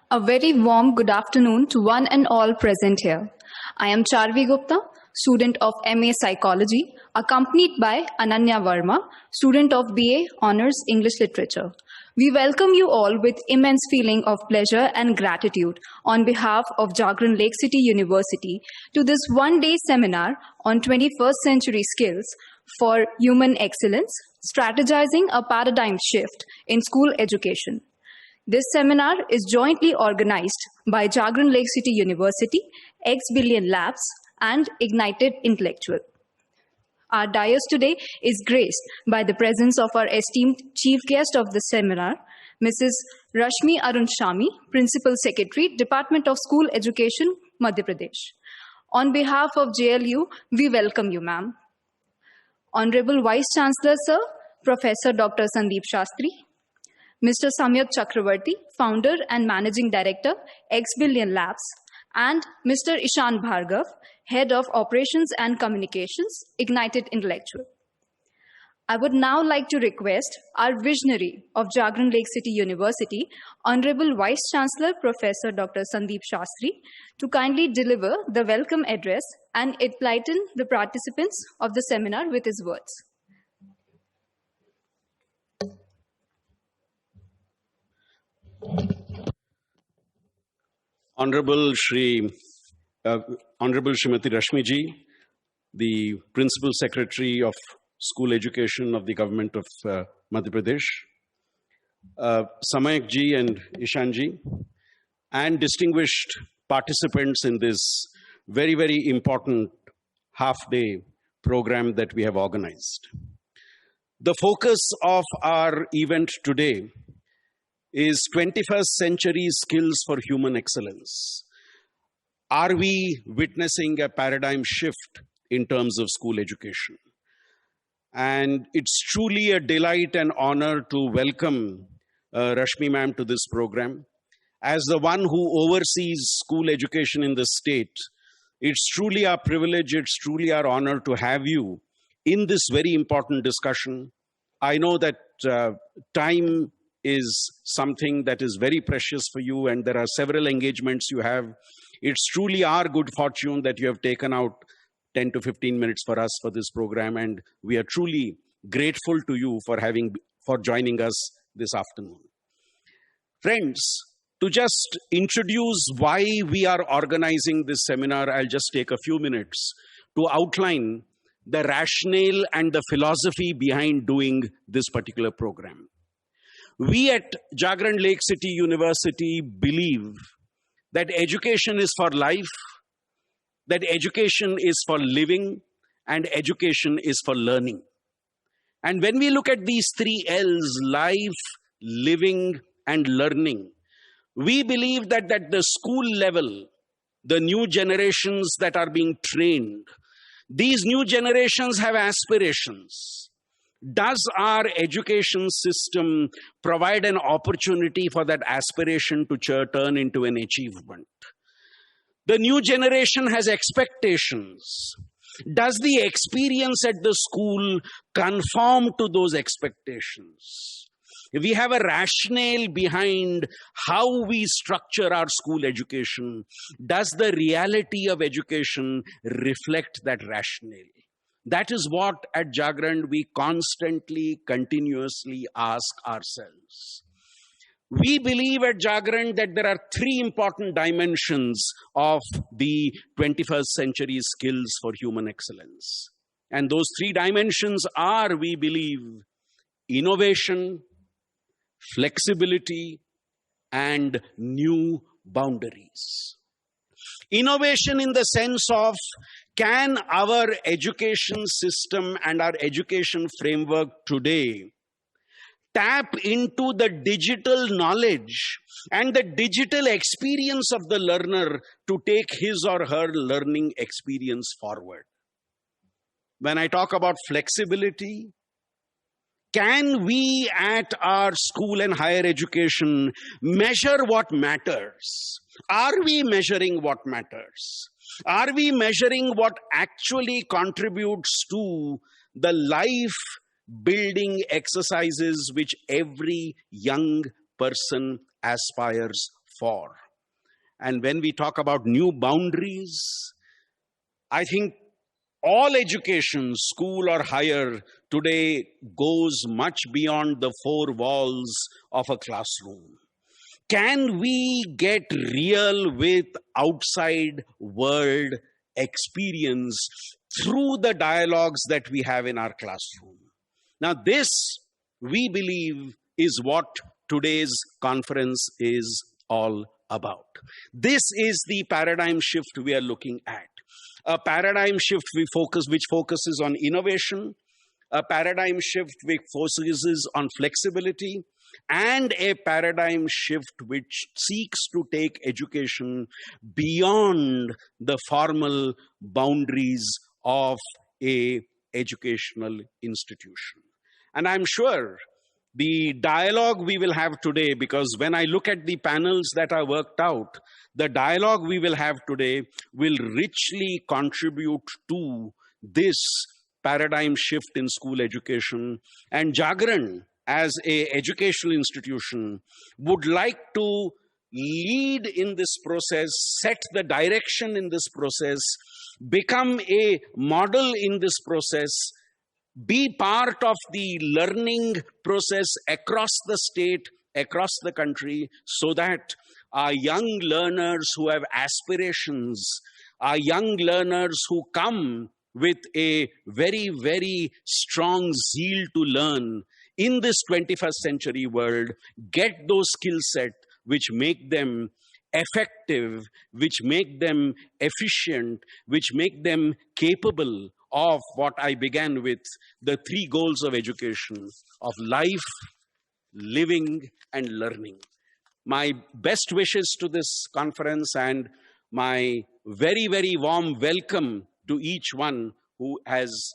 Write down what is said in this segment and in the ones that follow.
A very warm good afternoon to one and all present here. I am Charvi Gupta, student of MA Psychology, accompanied by Ananya Verma, student of BA Honours English Literature. We welcome you all with immense feeling of pleasure and gratitude on behalf of Jagran Lake City University to this one-day seminar on 21st century skills for human excellence, strategizing a paradigm shift in school education. This seminar is jointly organized by Jagran Lake City University, X Billion Labs, and Ignited Intellectual. Our dais today is graced by the presence of our esteemed chief guest of the seminar, Mrs. Rashmi Arun Shami, Principal Secretary, Department of School Education, Madhya Pradesh. On behalf of JLU, we welcome you, ma'am. Honorable Vice Chancellor, Sir, Professor Dr. Sandeep Shastri, Mr. Samyak Chakraborty, Founder and Managing Director, X Billion Labs, and Mr. Ishan Bhargav, Head of Operations and Communications, Ignited Intellectual. I would now like to request our visionary of Jagran Lake City University, Honorable Vice Chancellor Professor Dr. Sandeep Shastri, to kindly deliver the welcome address and enlighten the participants of the seminar with his words. Honorable Shrimati Rashmi ji, the Principal Secretary of School Education of the Government of Madhya Pradesh, Samyak ji and Ishan ji, and distinguished participants in this very, very important half-day program that we have organized. The focus of our event today is 21st century skills for human excellence. Are we witnessing a paradigm shift in terms of school education? And it's truly a delight and honor to welcome Rashmi ma'am to this program. As the one who oversees school education in the state, it's truly our privilege, it's truly our honor to have you in this very important discussion. I know that time is something that is very precious for you, and there are several engagements you have. It's truly our good fortune that you have taken out 10 to 15 minutes for us for this program, and we are truly grateful to you for joining us this afternoon. Friends, to just introduce why we are organizing this seminar, I'll just take a few minutes to outline the rationale and the philosophy behind doing this particular program. We at Jagran Lake City University believe that education is for life, that education is for living, and education is for learning. And when we look at these three L's, life, living, and learning, we believe that at the school level, the new generations that are being trained, these new generations have aspirations. Does our education system provide an opportunity for that aspiration to turn into an achievement? The new generation has expectations. Does the experience at the school conform to those expectations? We have a rationale behind how we structure our school education. Does the reality of education reflect that rationale? That is what at Jagran we constantly, continuously ask ourselves. We believe at Jagran that there are three important dimensions of the 21st century skills for human excellence. And those three dimensions are, we believe, innovation, flexibility, and new boundaries. Innovation in the sense of, can our education system and our education framework today tap into the digital knowledge and the digital experience of the learner to take his or her learning experience forward? When I talk about flexibility, can we at our school and higher education measure what matters? Are we measuring what matters? Are we measuring what actually contributes to the life building exercises which every young person aspires for. And when we talk about new boundaries, I think all education, school or higher, today goes much beyond the four walls of a classroom. Can we get real with outside world experience through the dialogues that we have in our classroom? Now, this, we believe, is what today's conference is all about. This is the paradigm shift we are looking at. A paradigm shift which focuses on innovation, a paradigm shift which focuses on flexibility, and a paradigm shift which seeks to take education beyond the formal boundaries of an educational institution. And I'm sure the dialogue we will have today, because when I look at the panels that are worked out, the dialogue we will have today will richly contribute to this paradigm shift in school education. And Jagran, as an educational institution, would like to lead in this process, set the direction in this process, become a model in this process, be part of the learning process across the state, across the country, so that our young learners who have aspirations, our young learners who come with a very, very strong zeal to learn in this 21st century world, get those skill sets which make them effective, which make them efficient, which make them capable of what I began with, the three goals of education, of life, living, and learning. My best wishes to this conference and my very, very warm welcome to each one who has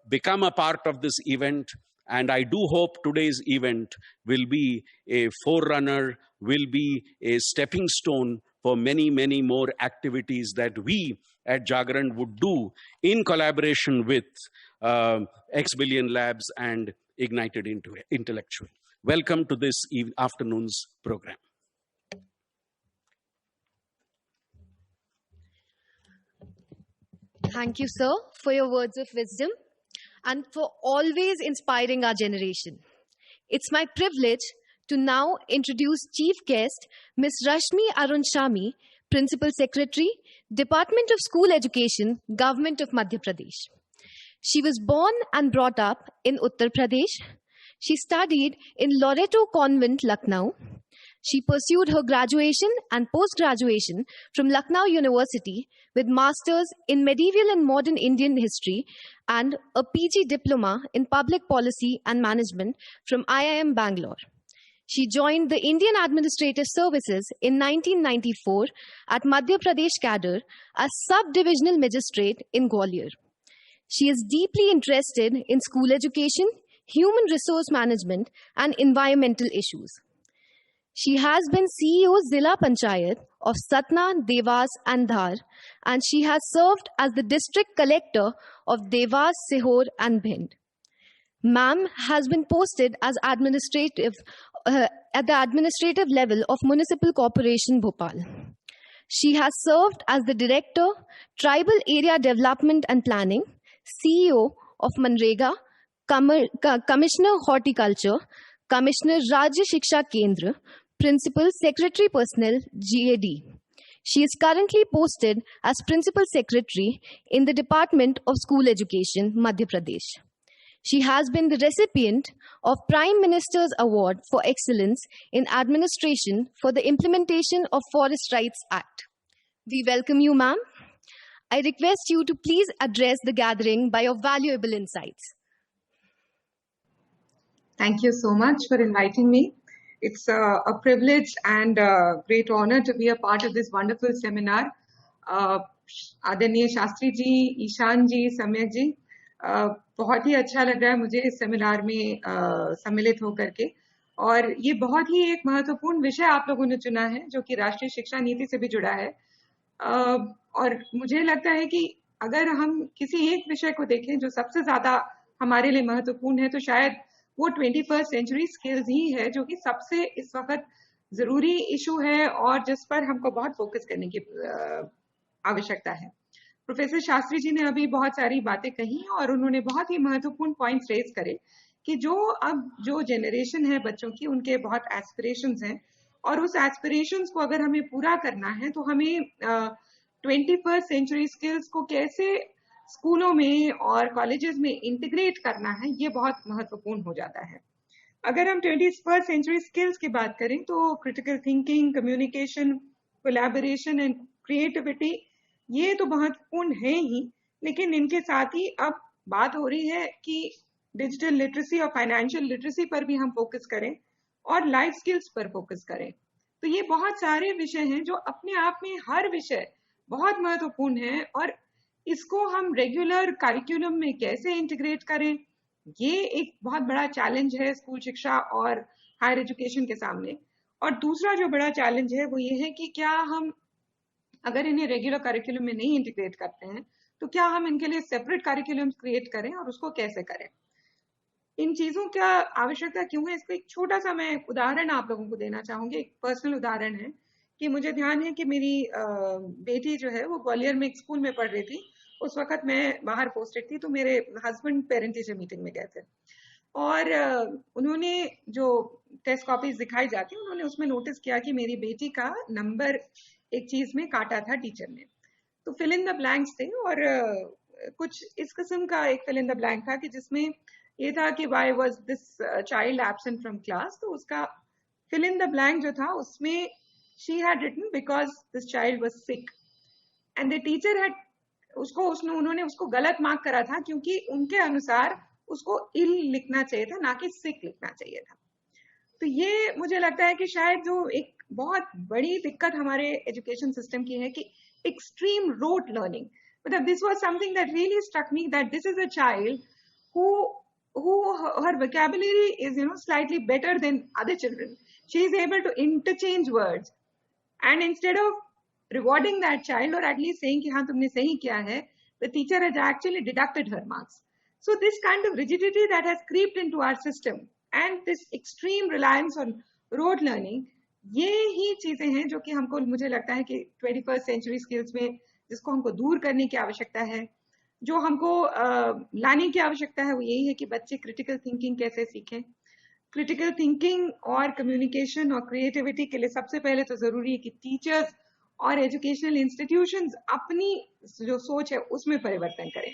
become a part of this event. And I do hope today's event will be a forerunner, will be a stepping stone for many, many more activities that we at Jagran would do in collaboration with X Billion Labs and Ignited Intellectual. Welcome to this afternoon's program. Thank you, sir, for your words of wisdom and for always inspiring our generation. It's my privilege to now introduce Chief Guest, Ms. Rashmi Arunshami, Principal Secretary, Department of School Education, Government of Madhya Pradesh. She was born and brought up in Uttar Pradesh. She studied in Loreto Convent, Lucknow. She pursued her graduation and post-graduation from Lucknow University with Masters in Medieval and Modern Indian History and a PG Diploma in Public Policy and Management from IIM Bangalore. She joined the Indian Administrative Services in 1994 at Madhya Pradesh cadre as Sub-Divisional Magistrate in Gwalior. She is deeply interested in school education, human resource management, and environmental issues. She has been CEO Zilla Panchayat of Satna, Devas, and Dhar, and she has served as the District Collector of Devas, Sihor, and Bhind. Ma'am has been posted as administrative at the administrative level of Municipal Corporation Bhopal. She has served as the Director, Tribal Area Development and Planning, CEO of Manrega, Commissioner Horticulture, Commissioner Rajya Shiksha Kendra, Principal Secretary Personnel, GAD. She is currently posted as Principal Secretary in the Department of School Education, Madhya Pradesh. She has been the recipient of Prime Minister's Award for Excellence in Administration for the implementation of Forest Rights Act. We welcome you, ma'am. I request you to please address the gathering by your valuable insights. Thank you so much for inviting me. It's a privilege and a great honor to be a part of this wonderful seminar. आदरणीय शास्त्री जी, ईशान जी, सम्यक जी, बहुत ही अच्छा लग रहा है मुझे इस seminar में सम्मिलित होकर के, और ये बहुत ही एक महत्वपूर्ण विषय आप लोगों ने चुना है जो कि राष्ट्रीय शिक्षा नीति से भी जुड़ा है। और मुझे लगता है कि अगर हम किसी एक विषय को देखें जो सबसे ज्यादा हमारे लिए महत्वपूर्ण है, तो शायद वो 21st सेंचुरी स्किल्स ही है जो कि सबसे इस वक्त जरूरी इशू है और जिस पर हमको बहुत फोकस करने की आवश्यकता है। प्रोफेसर शास्त्री जी ने अभी बहुत सारी बातें कही और उन्होंने बहुत ही महत्वपूर्ण पॉइंट्स रेज करे कि जो जनरेशन है बच्चों की, उनके बहुत एस्पिरेशंस हैं और उस एस्पिरेशंस को अगर हमें पूरा करना है तो हमें 21st सेंचुरी स्किल्स को कैसे स्कूलों में और कॉलेजेस में इंटीग्रेट करना है, ये बहुत महत्वपूर्ण हो जाता है। अगर हम 21st सेंचुरी स्किल्स की बात करें तो critical thinking, communication, collaboration and creativity, ये तो महत्वपूर्ण है ही, लेकिन इनके साथ ही अब बात हो रही है कि डिजिटल लिटरेसी और फाइनेंशियल लिटरेसी पर भी हम फोकस करें और लाइफ स्किल्स पर फोकस करें। तो ये बहुत सारे विषय हैं जो अपने आप में हर विषय बहुत महत्वपूर्ण है और इसको हम रेगुलर करिकुलम में कैसे इंटीग्रेट करें, ये एक बहुत बड़ा चैलेंज है स्कूल शिक्षा और हायर एजुकेशन के सामने। और दूसरा जो बड़ा चैलेंज है वो ये है कि क्या हम अगर इन्हें रेगुलर करिकुलम में नहीं इंटीग्रेट करते हैं तो क्या हम इनके लिए सेपरेट करिकुलम क्रिएट करें और उसको कैसे करें। इन चीजों का आवश्यकता क्यों है, इसको एक छोटा सा मैं उदाहरण आप लोगों को देना चाहूंगी। एक पर्सनल उदाहरण है कि मुझे ध्यान है कि मेरी बेटी जो है वो ग्वालियर में एक स्कूल में पढ़ रही थी। उस वक्त मैं बाहर पोस्टेड थी, तो मेरे हस्बैंड पेरेंट टीचर मीटिंग में गए थे और उन्होंने जो टेस्ट कॉपीज दिखाई जाती, उन्होंने उसमें नोटिस किया कि मेरी बेटी का नंबर एक चीज में काटा था टीचर ने। तो फिल इन द ब्लैंक्स थे और कुछ इस किस्म का एक फिल इन द ब्लैंक था कि जिसमें ये था कि why was this child absent from class. तो उसका फिल इन द ब्लैंक जो था उसमें she had written because this child was sick and the teacher had उन्होंने उसको गलत मार्क करा था क्योंकि उनके अनुसार उसको इल लिखना चाहिए था, ना कि सिक लिखना चाहिए था। तो ये मुझे लगता है कि शायद जो एक बहुत बड़ी दिक्कत हमारे एजुकेशन सिस्टम की है कि एक्सट्रीम रोट लर्निंग, मतलब this was something that really struck me that this is a child who her vocabulary is slightly better than other children. She is able to interchange words, and instead of rewarding that child or at least saying कि हाँ तुमने सही किया है, the teacher has actually deducted her marks. So this kind of rigidity that has creeped into our system and this extreme reliance on rote learning, ये ही चीजें हैं जो कि हमको, मुझे लगता है कि 21st सेंचुरी स्किल्स में जिसको हमको दूर करने की आवश्यकता है। जो हमको लाने की आवश्यकता है वो यही है कि बच्चे क्रिटिकल थिंकिंग कैसे सीखें। क्रिटिकल थिंकिंग और कम्युनिकेशन और क्रिएटिविटी के लिए सबसे पहले तो जरूरी है कि टीचर्स और एजुकेशनल इंस्टीट्यूशंस अपनी जो सोच है उसमें परिवर्तन करें।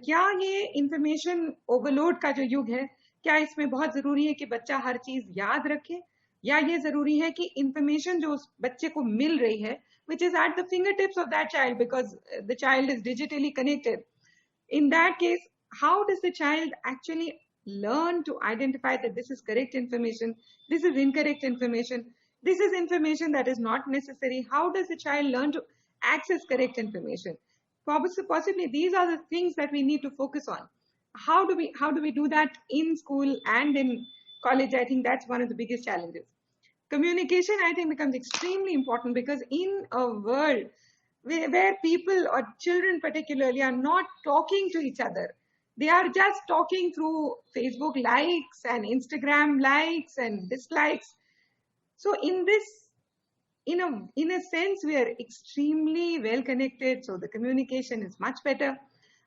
क्या ये इंफॉर्मेशन ओवरलोड का जो युग है, क्या इसमें बहुत जरूरी है कि बच्चा हर चीज याद रखे, या ये जरूरी है कि इंफॉर्मेशन जो उस बच्चे को मिल रही है which is at the fingertips of that child because the child is digitally connected. In that case, how does the child actually learn to identify that this is correct information, this is incorrect information, this is information that is not necessary? How does the child learn to access correct information? Possibly these are the things that we need to focus on. How do we do that in school and in college? I think that's one of the biggest challenges. Communication, I think, becomes extremely important because in a world where people or children particularly are not talking to each other, they are just talking through Facebook likes and Instagram likes and dislikes. So in a sense, we are extremely well connected, so the communication is much better.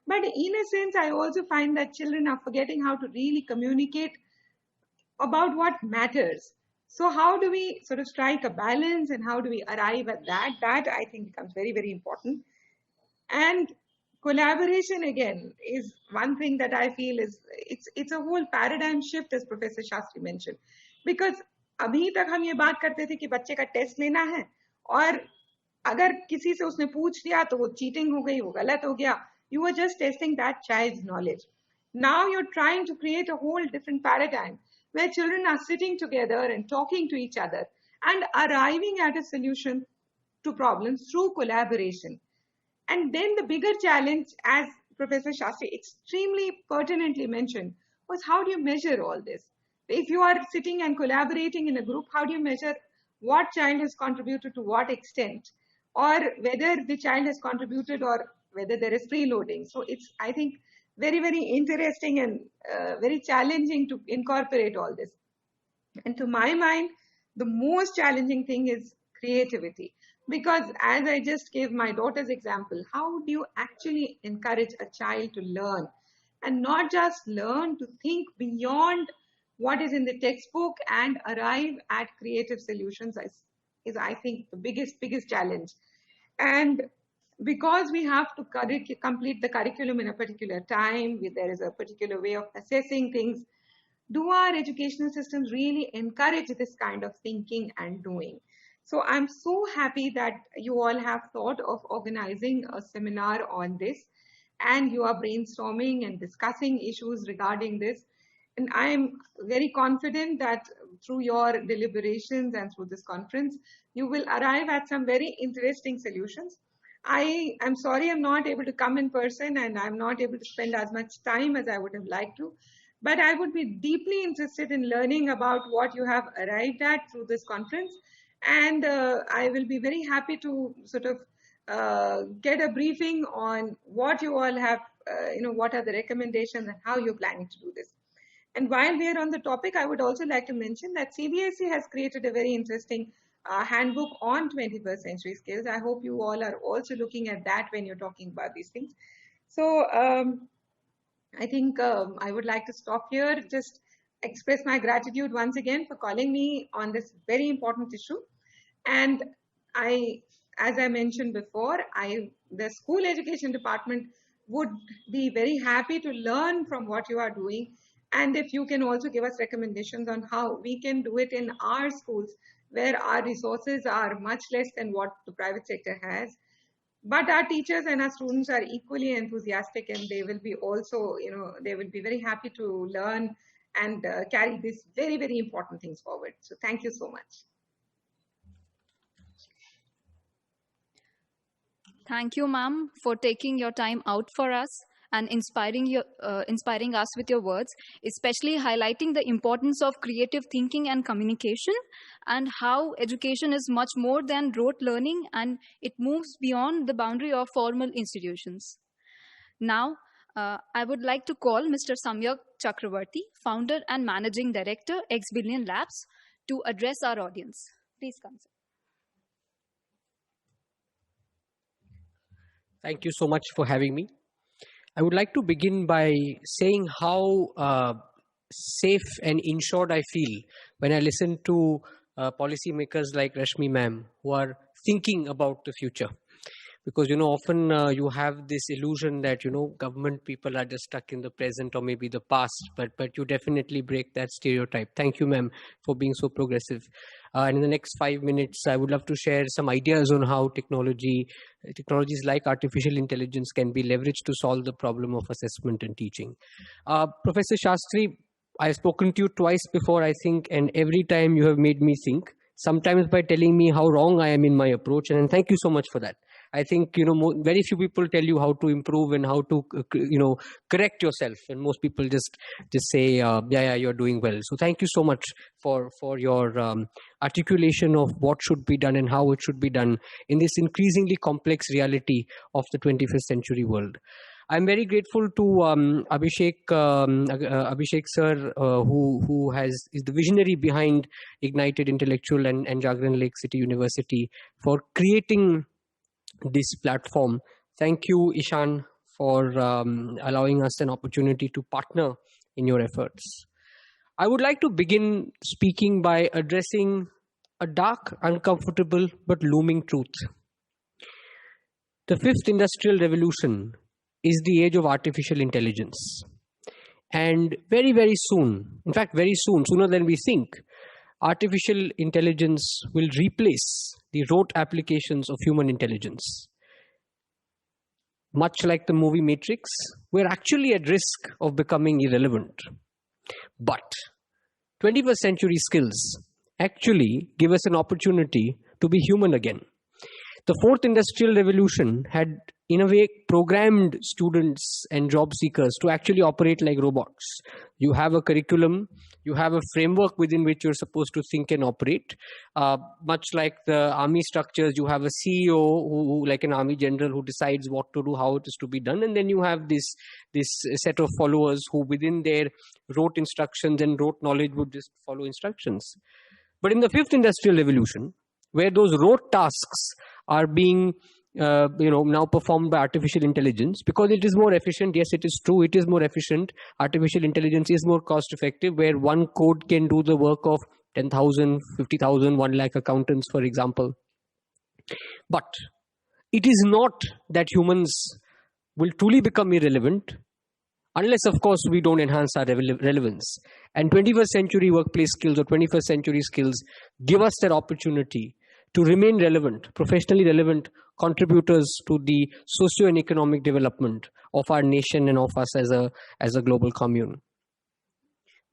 But in a sense, I also find that children are forgetting how to really communicate about what matters. So how do we sort of strike a balance and how do we arrive at that? That I think becomes very, very important. And collaboration again is one thing that I feel is it's a whole paradigm shift, as Professor Shastri mentioned. Because अभी तक हम ये बात करते थे कि बच्चे का टेस्ट लेना है और अगर किसी से उसने पूछ लिया तो वो चीटिंग हो गई, वो गलत हो गया. You were just testing that child's knowledge. Now you're trying to create a whole different paradigm where children are sitting together and talking to each other and arriving at a solution to problems through collaboration. And then the bigger challenge, as Professor Shastri extremely pertinently mentioned, was how do you measure all this? If you are sitting and collaborating in a group, how do you measure what child has contributed to what extent, or whether the child has contributed or whether there is freeloading? So it's, I think, very, very interesting and very challenging to incorporate all this. And to my mind, the most challenging thing is creativity. Because as I just gave my daughter's example, how do you actually encourage a child to learn and not just learn, to think beyond what is in the textbook and arrive at creative solutions is I think the biggest challenge. And because we have to complete the curriculum in a particular time, there is a particular way of assessing things, do our educational systems really encourage this kind of thinking and doing? So I'm so happy that you all have thought of organizing a seminar on this, and you are brainstorming and discussing issues regarding this. And I am very confident that through your deliberations and through this conference, you will arrive at some very interesting solutions. I am sorry I'm not able to come in person and I'm not able to spend as much time as I would have liked to, but I would be deeply interested in learning about what you have arrived at through this conference. And I will be very happy to sort of get a briefing on what you all have, what are the recommendations and how you're planning to do this. And while we are on the topic, I would also like to mention that CBSE has created a very interesting handbook on 21st century skills. I hope you all are also looking at that when you're talking about these things. So I think I would like to stop here, just express my gratitude once again for calling me on this very important issue. And as I mentioned before, the school education department would be very happy to learn from what you are doing. And if you can also give us recommendations on how we can do it in our schools, where our resources are much less than what the private sector has. But our teachers and our students are equally enthusiastic, and they will be also, they will be very happy to learn and carry these very, very important things forward. So thank you so much. Thank you, ma'am, for taking your time out for us and inspiring us with your words, especially highlighting the importance of creative thinking and communication, and how education is much more than rote learning and it moves beyond the boundary of formal institutions. Now, I would like to call Mr. Samyak Chakraborty, founder and managing director, X Billion Labs, to address our audience. Please come, sir. Thank you so much for having me. I would like to begin by saying how safe and insured I feel when I listen to policymakers like Rashmi ma'am who are thinking about the future. Because, often you have this illusion that, government people are just stuck in the present or maybe the past, but you definitely break that stereotype. Thank you, ma'am, for being so progressive. And in the next 5 minutes, I would love to share some ideas on how technologies like artificial intelligence can be leveraged to solve the problem of assessment and teaching. Professor Shastri, I've spoken to you twice before, I think, and every time you have made me think, sometimes by telling me how wrong I am in my approach, and thank you so much for that. I think, very few people tell you how to improve and how to, correct yourself. And most people just say, yeah, you're doing well. So thank you so much for your articulation of what should be done and how it should be done in this increasingly complex reality of the 21st century world. I'm very grateful to Abhishek sir, who is the visionary behind Ignited Intellectual and Jagran Lake City University for creating this platform. Thank you, Ishan, for allowing us an opportunity to partner in your efforts. I would like to begin speaking by addressing a dark, uncomfortable, but looming truth. The fifth industrial revolution is the age of artificial intelligence. And very, very soon, in fact, very soon, sooner than we think, artificial intelligence will replace the rote applications of human intelligence. Much like the movie Matrix, we're actually at risk of becoming irrelevant. But 21st century skills actually give us an opportunity to be human again. The fourth industrial revolution had, in a way, programmed students and job seekers to actually operate like robots. You have a curriculum, you have a framework within which you're supposed to think and operate. Much like the army structures, you have a CEO who, like an army general, who decides what to do, how it is to be done. And then you have this set of followers who, within their rote instructions and rote knowledge, would just follow instructions. But in the fifth industrial revolution, where those rote tasks are being now performed by artificial intelligence, because it is more efficient. Yes, it is true, it is more efficient. Artificial intelligence is more cost effective, where one code can do the work of 10,000, 50,000, 1 lakh accountants, for example. But it is not that humans will truly become irrelevant, unless, of course, we don't enhance our relevance. And 21st century workplace skills or 21st century skills give us that opportunity to remain relevant, professionally relevant contributors to the socio and economic development of our nation and of us as a global commune.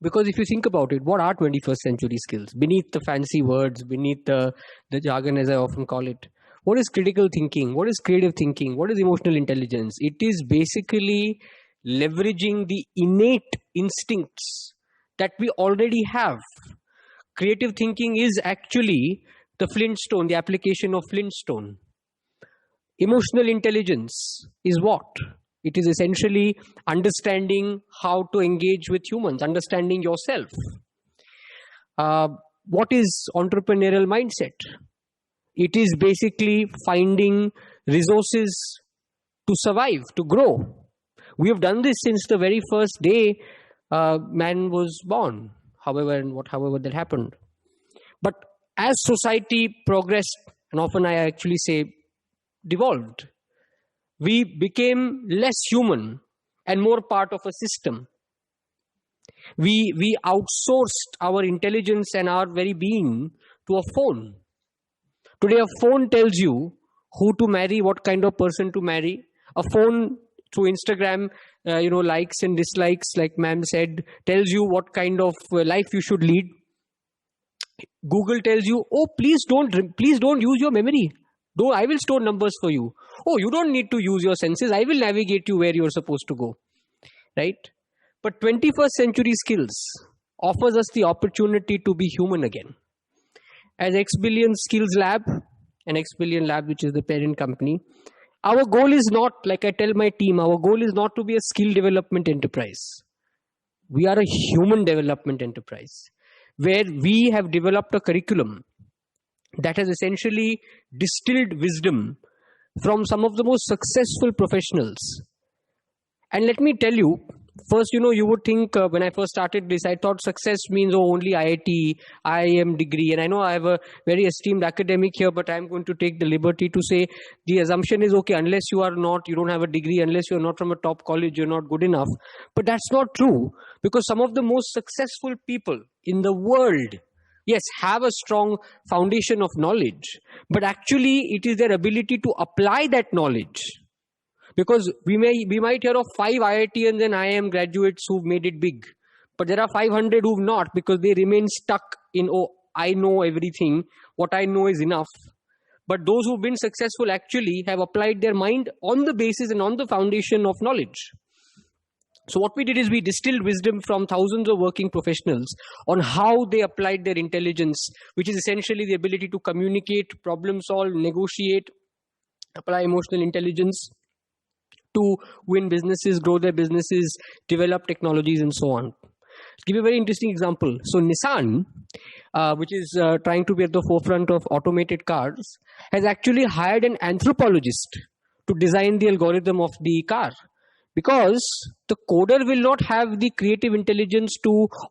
Because if you think about it, what are 21st century skills? Beneath the fancy words, beneath the jargon, as I often call it, what is critical thinking? What is creative thinking? What is emotional intelligence? It is basically leveraging the innate instincts that we already have. Creative thinking is actually the Flintstone, the application of Flintstone. Emotional intelligence is what? It is essentially understanding how to engage with humans, understanding yourself. What is entrepreneurial mindset? It is basically finding resources to survive, to grow. We have done this since the very first day man was born, however that happened. But as society progressed, and often I actually say devolved, we became less human and more part of a system. We outsourced our intelligence and our very being to a phone. Today a phone tells you who to marry, what kind of person to marry. A phone through Instagram, likes and dislikes, like ma'am said, tells you what kind of life you should lead. Google tells you, oh, please don't use your memory. I will store numbers for you. Oh, you don't need to use your senses. I will navigate you where you're supposed to go. Right? But 21st century skills offers us the opportunity to be human again. As X Billion Skills Lab, and X Billion Lab, which is the parent company, our goal is not, like I tell my team, our goal is not to be a skill development enterprise. We are a human development enterprise, where we have developed a curriculum that has essentially distilled wisdom from some of the most successful professionals. And let me tell you, first, you would think when I first started this, I thought success means only IIT, IIM degree. And I know I have a very esteemed academic here, but I'm going to take the liberty to say the assumption is, okay, unless you don't have a degree, unless you're not from a top college, you're not good enough. But that's not true, because some of the most successful people in the world, yes, have a strong foundation of knowledge, but actually it is their ability to apply that knowledge. Because we might hear of 5 IITians and IIM graduates who've made it big, but there are 500 who've not, because they remain stuck in, I know everything, what I know is enough. But those who've been successful actually have applied their mind on the basis and on the foundation of knowledge. So what we did is we distilled wisdom from thousands of working professionals on how they applied their intelligence, which is essentially the ability to communicate, problem solve, negotiate, apply emotional intelligence to win businesses, grow their businesses, develop technologies, and so on. I'll give you a very interesting example. So Nissan, which is trying to be at the forefront of automated cars, has actually hired an anthropologist to design the algorithm of the car. Because the coder will not have the creative intelligence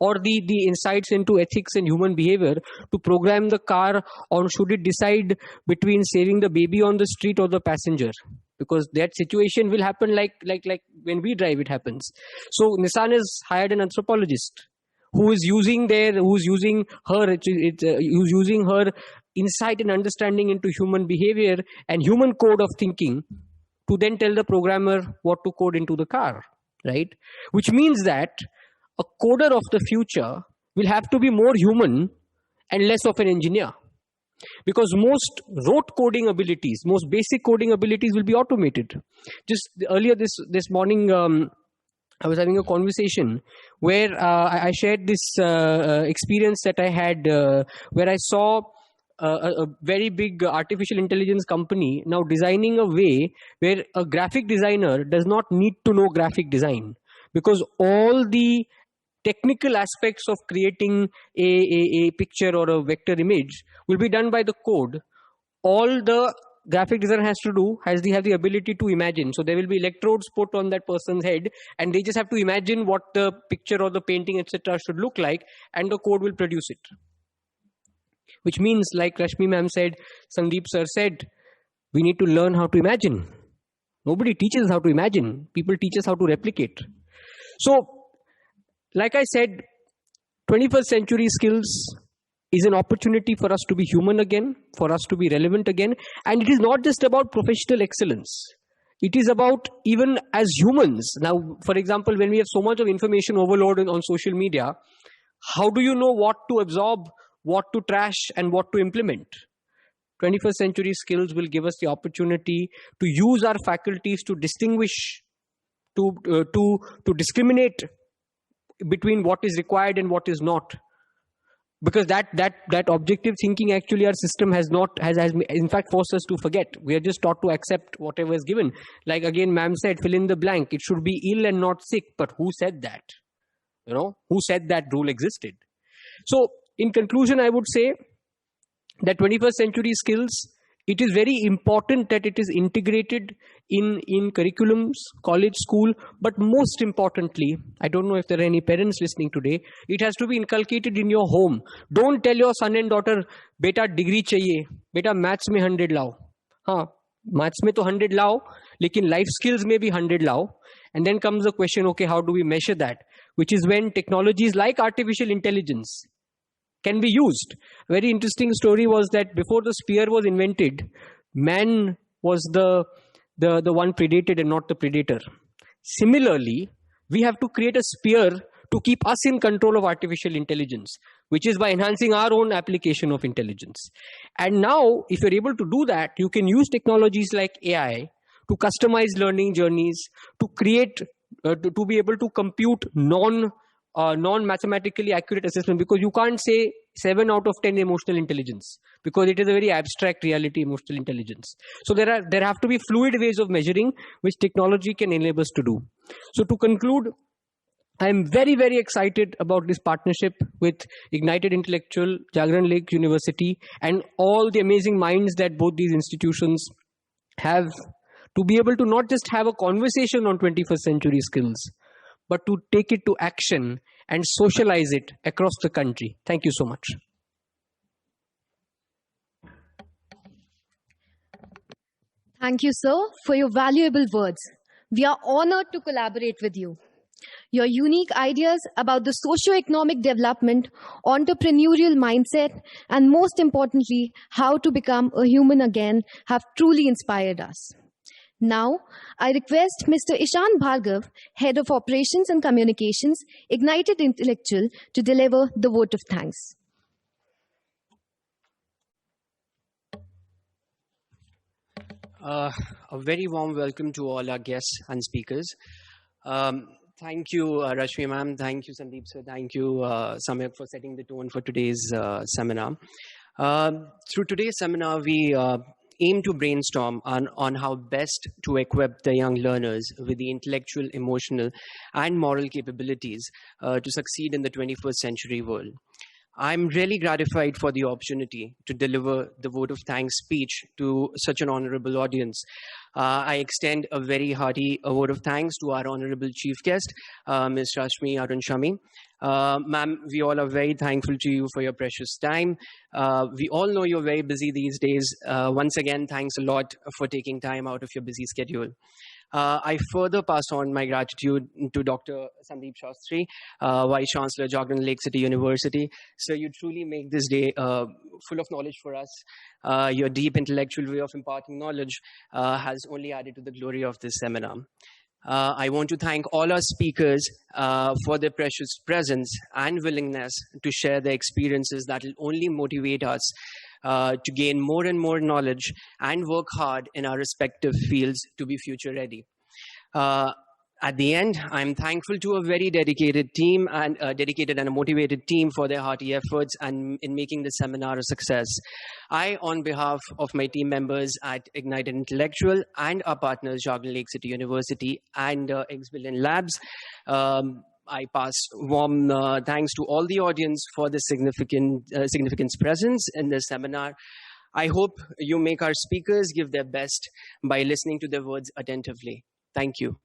or the insights into ethics and human behavior to program the car on should it decide between saving the baby on the street or the passenger. Because that situation will happen like when we drive, it happens. So Nissan has hired an anthropologist who's using her insight and understanding into human behavior and human code of thinking to then tell the programmer what to code into the car, right? Which means that a coder of the future will have to be more human and less of an engineer. Because most rote coding abilities, most basic coding abilities will be automated. Just earlier this morning, I was having a conversation where I shared this experience that I had where I saw a very big artificial intelligence company now designing a way where a graphic designer does not need to know graphic design, because all the technical aspects of creating a picture or a vector image will be done by the code. All the graphic designer has to do have the ability to imagine. So there will be electrodes put on that person's head, and they just have to imagine what the picture or the painting, etc., should look like, and the code will produce it. Which means, like Rashmi ma'am said, Sandeep sir said, we need to learn how to imagine. Nobody teaches how to imagine. People teach us how to replicate. So, like I said, 21st century skills is an opportunity for us to be human again, for us to be relevant again. And it is not just about professional excellence. It is about even as humans. Now, for example, when we have so much of information overload on social media, how do you know what to absorb, what to trash, and what to implement? 21st century skills will give us the opportunity to use our faculties to distinguish, to discriminate between what is required and what is not. Because that objective thinking, actually, our system has in fact forced us to forget. We are just taught to accept whatever is given. Like again, ma'am said, fill in the blank. It should be ill and not sick. But who said that? Who said that rule existed? So, in conclusion, I would say that 21st century skills, it is very important that it is integrated in curriculums, college, school, but most importantly, I don't know if there are any parents listening today, it has to be inculcated in your home. Don't tell your son and daughter, beta degree chahiye, beta maths mein 100 lao. Maths mein to 100 lao, lekin life skills mein bhi 100 lao. And then comes the question, okay, how do we measure that? Which is when technologies like artificial intelligence can be used. A very interesting story was that before the spear was invented, man was the one predated and not the predator. Similarly, we have to create a spear to keep us in control of artificial intelligence, which is by enhancing our own application of intelligence. And now, if you're able to do that, you can use technologies like AI to customize learning journeys, to create, to be able to compute non-mathematically accurate assessment, because you can't say 7 out of 10 emotional intelligence, because it is a very abstract reality, emotional intelligence. So there have to be fluid ways of measuring, which technology can enable us to do. So to conclude, I am very, very excited about this partnership with Ignited Intellectual, Jagran Lake University, and all the amazing minds that both these institutions have, to be able to not just have a conversation on 21st century skills, but to take it to action and socialize it across the country. Thank you so much. Thank you, sir, for your valuable words. We are honored to collaborate with you. Your unique ideas about the socio-economic development, entrepreneurial mindset, and most importantly, how to become a human again have truly inspired us. Now, I request Mr. Ishan Bhargav, Head of Operations and Communications, Ignited Intellectual, to deliver the vote of thanks. A very warm welcome to all our guests and speakers. Thank you, Rashmi ma'am. Thank you, Sandeep sir. Thank you, Samyak, for setting the tone for today's seminar. Through today's seminar, we aim to brainstorm on how best to equip the young learners with the intellectual, emotional, and moral capabilities to succeed in the 21st century world. I'm really gratified for the opportunity to deliver the vote of thanks speech to such an honorable audience. I extend a very hearty vote of thanks to our honorable chief guest, Ms. Rashmi Arunshami. Ma'am, we all are very thankful to you for your precious time. We all know you're very busy these days. Once again, thanks a lot for taking time out of your busy schedule. I further pass on my gratitude to Dr. Sandeep Shastri, Vice Chancellor, Jagran Lake City University. So you truly make this day full of knowledge for us. Your deep intellectual way of imparting knowledge has only added to the glory of this seminar. I want to thank all our speakers for their precious presence and willingness to share their experiences that will only motivate us to gain more and more knowledge and work hard in our respective fields to be future ready. At the end, I'm thankful to a very dedicated team and dedicated and a motivated team for their hearty efforts and in making this seminar a success. I, on behalf of my team members at Ignited Intellectual and our partners, Jagran Lake City University and X Billion Labs, I pass warm thanks to all the audience for the significance presence in this seminar. I hope you make our speakers give their best by listening to their words attentively. Thank you.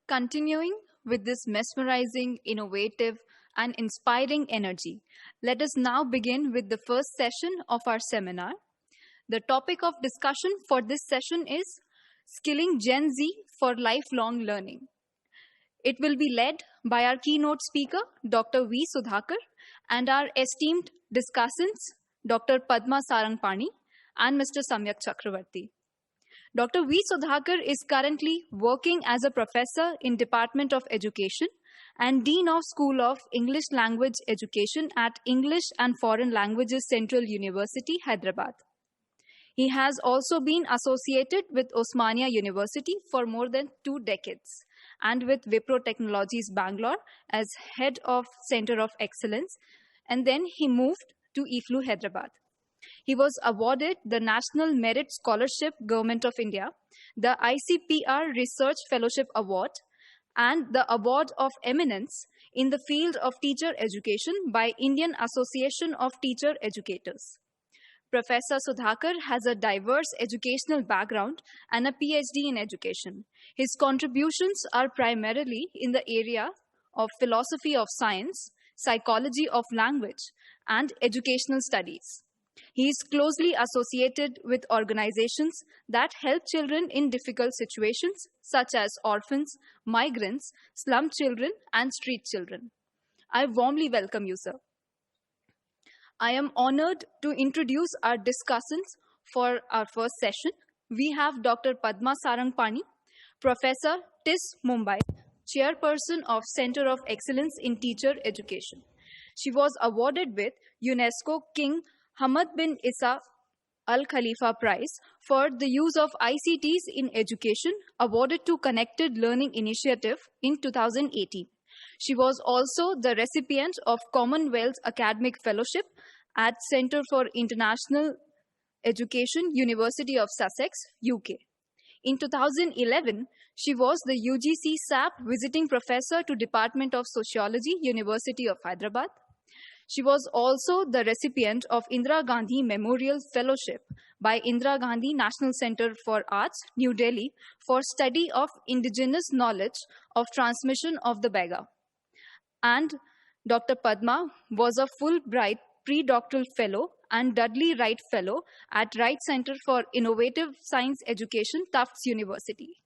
Continuing with this mesmerizing, innovative, and inspiring energy, let us now begin with the first session of our seminar. The topic of discussion for this session is Skilling Gen Z for Lifelong Learning. It will be led by our keynote speaker, Dr. V. Sudhakar, and our esteemed discussants, Dr. Padma Sarangapani and Mr. Samyak Chakraborty. Dr. V. Sudhakar is currently working as a professor in Department of Education and Dean of School of English Language Education at English and Foreign Languages Central University, Hyderabad. He has also been associated with Osmania University for more than 2 decades and with Wipro Technologies Bangalore as head of Center of Excellence, and then he moved to IFLU Hyderabad. He was awarded the National Merit Scholarship Government of India, the ICPR Research Fellowship Award, and the Award of Eminence in the field of teacher education by Indian Association of Teacher Educators. Professor Sudhakar has a diverse educational background and a PhD in education. His contributions are primarily in the area of philosophy of science, psychology of language, and educational studies. He is closely associated with organizations that help children in difficult situations, such as orphans, migrants, slum children, and street children. I warmly welcome you, sir. I am honored to introduce our discussants for our first session. We have Dr. Padma Sarangapani, Professor, TIS, Mumbai, Chairperson of Center of Excellence in Teacher Education. She was awarded with UNESCO King Hamad bin Isa Al Khalifa Prize for the use of ICTs in education, awarded to Connected Learning Initiative in 2018. She was also the recipient of Commonwealth Academic Fellowship at Centre for International Education, University of Sussex, UK. In 2011, she was the UGC SAP Visiting Professor to Department of Sociology, University of Hyderabad. She was also the recipient of Indira Gandhi Memorial Fellowship by Indira Gandhi National Center for Arts, New Delhi, for study of indigenous knowledge of transmission of the Bega. And Dr. Padma was a Fulbright pre-doctoral fellow and Dudley Wright Fellow at Wright Center for Innovative Science Education, Tufts University.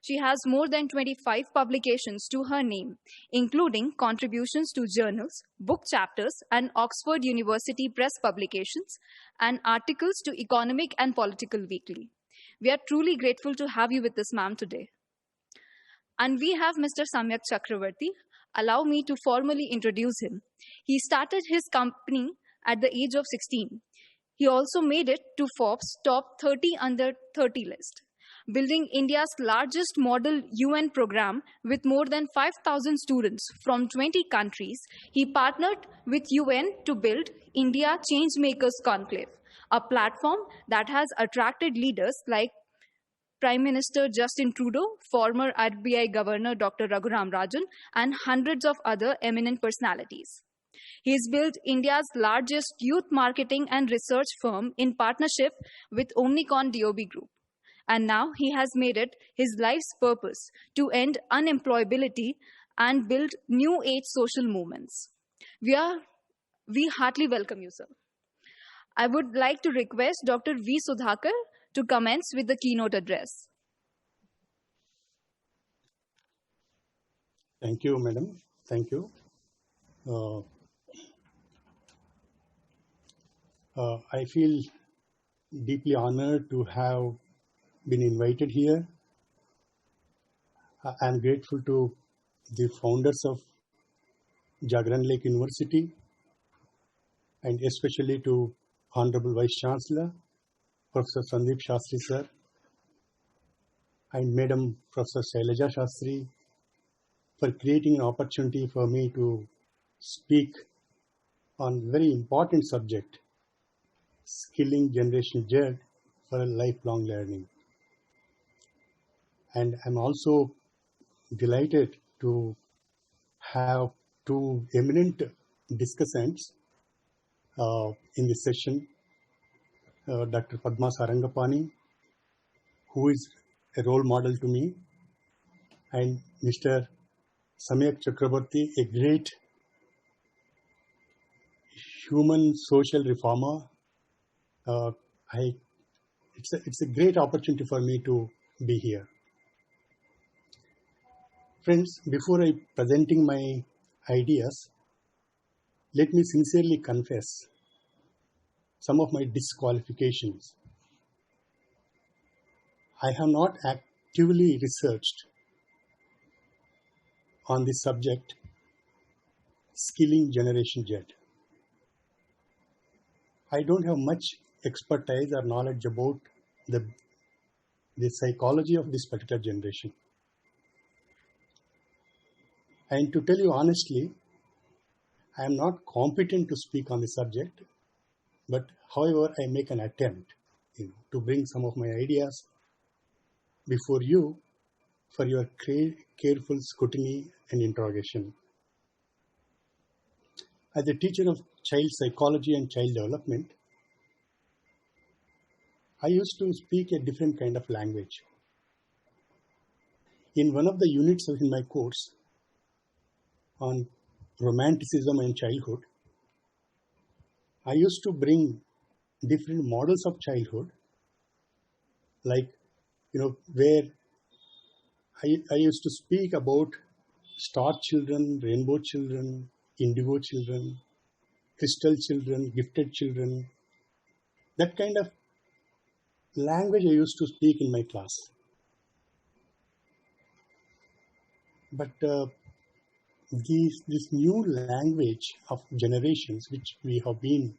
She has more than 25 publications to her name, including contributions to journals, book chapters, and Oxford University Press publications, and articles to Economic and Political Weekly. We are truly grateful to have you with us, ma'am, today. And we have Mr. Samyak Chakraborty. Allow me to formally introduce him. He started his company at the age of 16. He also made it to Forbes' top 30 under 30 list. Building India's largest model UN program with more than 5,000 students from 20 countries, he partnered with UN to build India Changemakers Conclave, a platform that has attracted leaders like Prime Minister Justin Trudeau, former RBI Governor Dr. Raghuram Rajan, and hundreds of other eminent personalities. He has built India's largest youth marketing and research firm in partnership with Omnicon DOB Group. And now he has made it his life's purpose to end unemployability and build new age social movements. We heartily welcome you, sir. I would like to request Dr. V. Sudhakar to commence with the keynote address. Thank you, madam. Thank you. I feel deeply honored to have been invited here. I am grateful to the founders of Jagran Lake University and especially to Honorable Vice Chancellor, Professor Sandeep Shastri sir, and Madam Professor Shailaja Shastri for creating an opportunity for me to speak on a very important subject, Upskilling Generation Z for a lifelong learning. And I'm also delighted to have two eminent discussants in this session. Dr. Padma Sarangapani, who is a role model to me, and Mr. Samyak Chakraborty, a great human social reformer. It's a great opportunity for me to be here. Friends, before I presenting my ideas, let me sincerely confess some of my disqualifications. I have not actively researched on the subject skilling Generation Z. I don't have much expertise or knowledge about the psychology of this particular generation. And to tell you honestly, I am not competent to speak on the subject, but however, I make an attempt to bring some of my ideas before you for your careful scrutiny and interrogation. As a teacher of child psychology and child development, I used to speak a different kind of language. In one of the units in my course on romanticism and childhood, I used to bring different models of childhood, like, where I used to speak about star children, rainbow children, indigo children, crystal children, gifted children. That kind of language I used to speak in my class. But this new language of generations, which we have been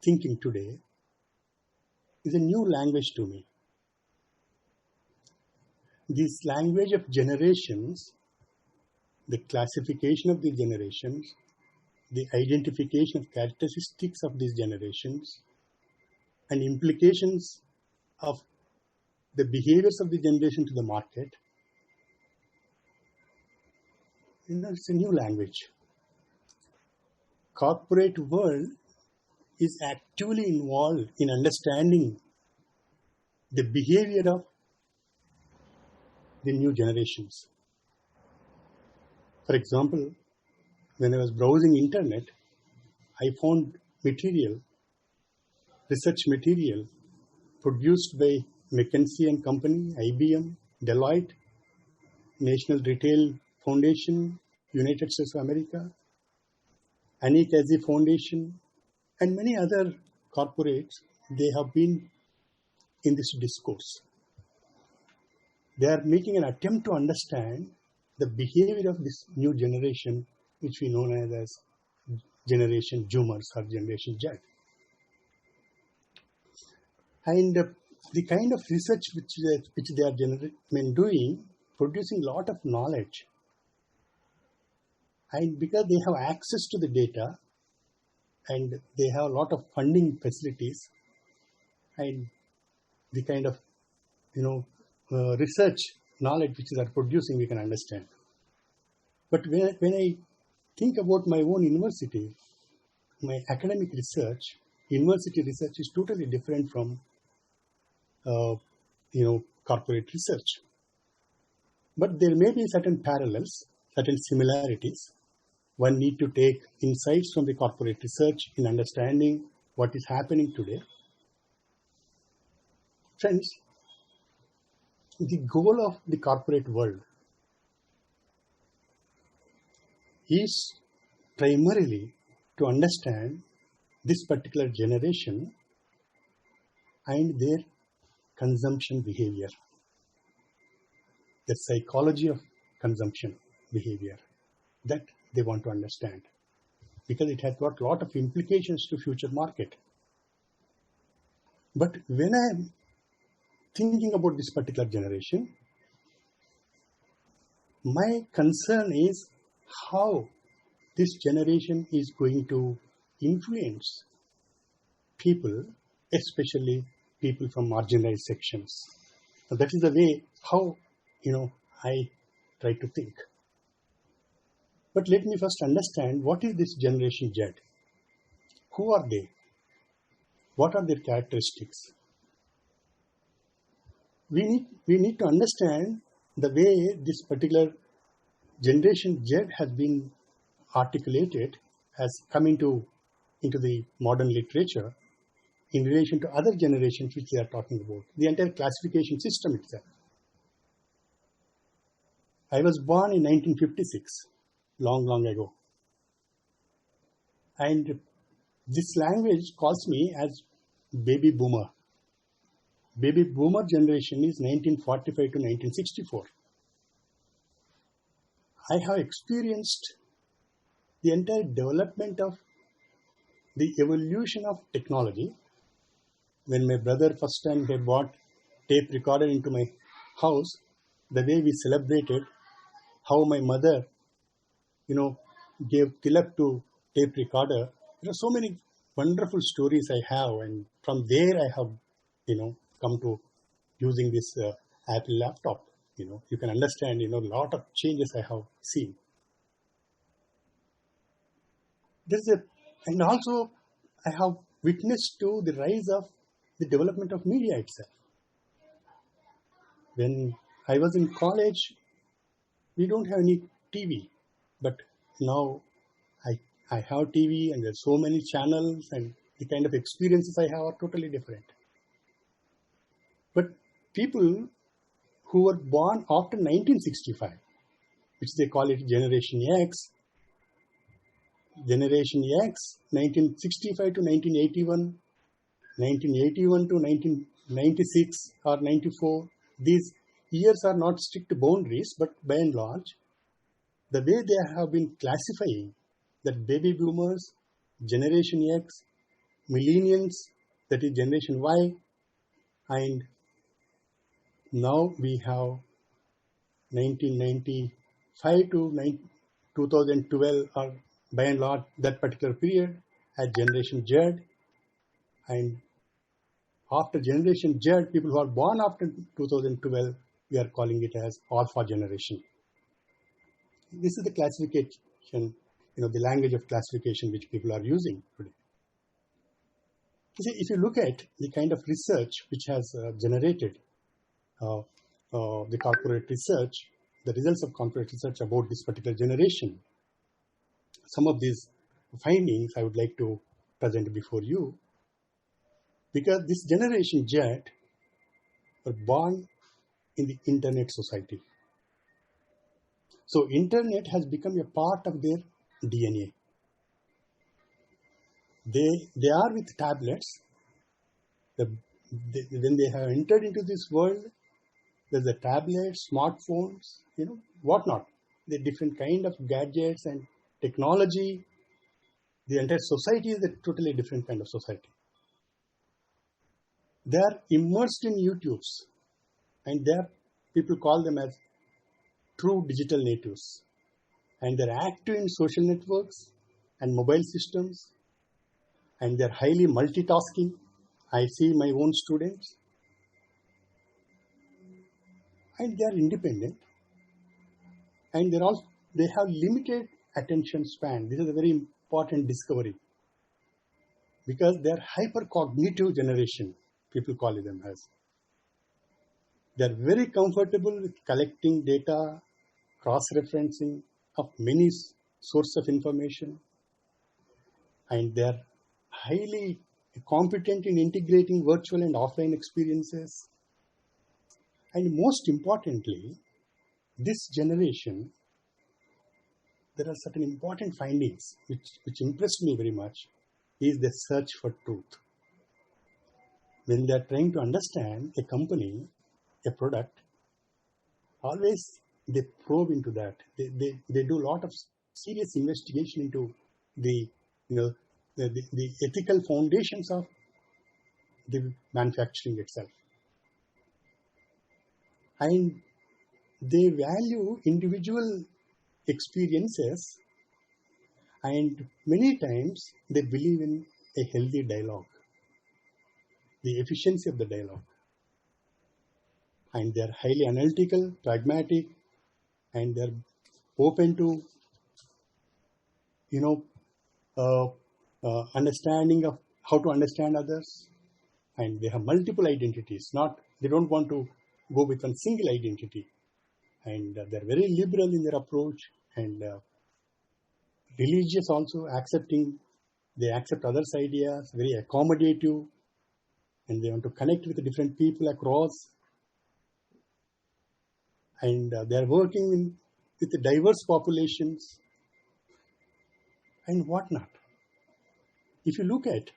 thinking today, is a new language to me. This language of generations, the classification of these generations, the identification of characteristics of these generations, and implications of the behaviors of the generation to the market, it's a new language. Corporate world is actively involved in understanding the behavior of the new generations. For example, when I was browsing internet, I found research material produced by McKinsey and Company, IBM, Deloitte, National Retail Foundation, United States of America, Anikazi Foundation, and many other corporates. They have been in this discourse. They are making an attempt to understand the behavior of this new generation, which we know as Generation Zoomers or Generation Z. And the kind of research which they are doing, producing a lot of knowledge. And because they have access to the data and they have a lot of funding facilities and the kind of, research knowledge which they are producing, we can understand. But when I think about my own university, my academic research, university research is totally different from, corporate research. But there may be certain parallels, certain similarities. One need to take insights from the corporate research in understanding what is happening today. Friends, the goal of the corporate world is primarily to understand this particular generation and their consumption behavior, the psychology of consumption behavior that they want to understand, because it has got a lot of implications to future market. But when I'm thinking about this particular generation, my concern is how this generation is going to influence people, especially people from marginalized sections. Now, that is the way how, I try to think. But let me first understand, what is this Generation Z? Who are they? What are their characteristics? We need to understand the way this particular Generation Z has been articulated, has come into the modern literature in relation to other generations which they are talking about, the entire classification system itself. I was born in 1956, long ago. And this language calls me as baby boomer. Baby boomer generation is 1945 to 1964. I have experienced the entire development of the evolution of technology. When my brother first time had bought tape recorder into my house, the way we celebrated, how my mother, gave tilak to tape recorder. There are so many wonderful stories I have, and from there I have, come to using this Apple laptop. You can understand, a lot of changes I have seen. And also I have witnessed to the rise of the development of media itself. When I was in college, we don't have any TV, but now I have TV, and there's so many channels, and the kind of experiences I have are totally different. But people who were born after 1965, which they call it Generation X, 1965 to 1981, 1981 to 1996 or 94, these years are not strict boundaries, but by and large, the way they have been classifying that baby boomers, Generation X, millennials, that is Generation Y, and now we have 1995 to 2012, or by and large that particular period, as Generation Z, and after Generation Z, people who are born after 2012, we are calling it as Alpha generation. This is the classification, the language of classification which people are using today. You see, if you look at the kind of research which has generated the corporate research, the results of corporate research about this particular generation, some of these findings I would like to present before you, because this Generation Z were born in the internet society. So internet has become a part of their DNA. They are with tablets. When they have entered into this world, there's a tablet, smartphones, whatnot. The different kind of gadgets and technology. The entire society is a totally different kind of society. They are immersed in YouTubes, and people call them as true digital natives. And they're active in social networks and mobile systems, and they're highly multitasking. I see my own students, and they are independent, and they have limited attention span. This is a very important discovery, because they are hypercognitive generation, people call them as. They are very comfortable with collecting data, cross-referencing of many sources of information, and they are highly competent in integrating virtual and offline experiences. And most importantly, this generation, there are certain important findings which impressed me very much, is the search for truth. When they are trying to understand a company, a product, always they probe into that. They do a lot of serious investigation into the ethical foundations of the manufacturing itself. And they value individual experiences, and many times they believe in a healthy dialogue. the efficiency of the dialogue. And they're highly analytical, pragmatic, and they're open to, understanding of how to understand others. And they have multiple identities. They don't want to go with one single identity. And they're very liberal in their approach and religious also, they accept others' ideas, very accommodative, and they want to connect with different people across. And they're working with the diverse populations and whatnot. If you look at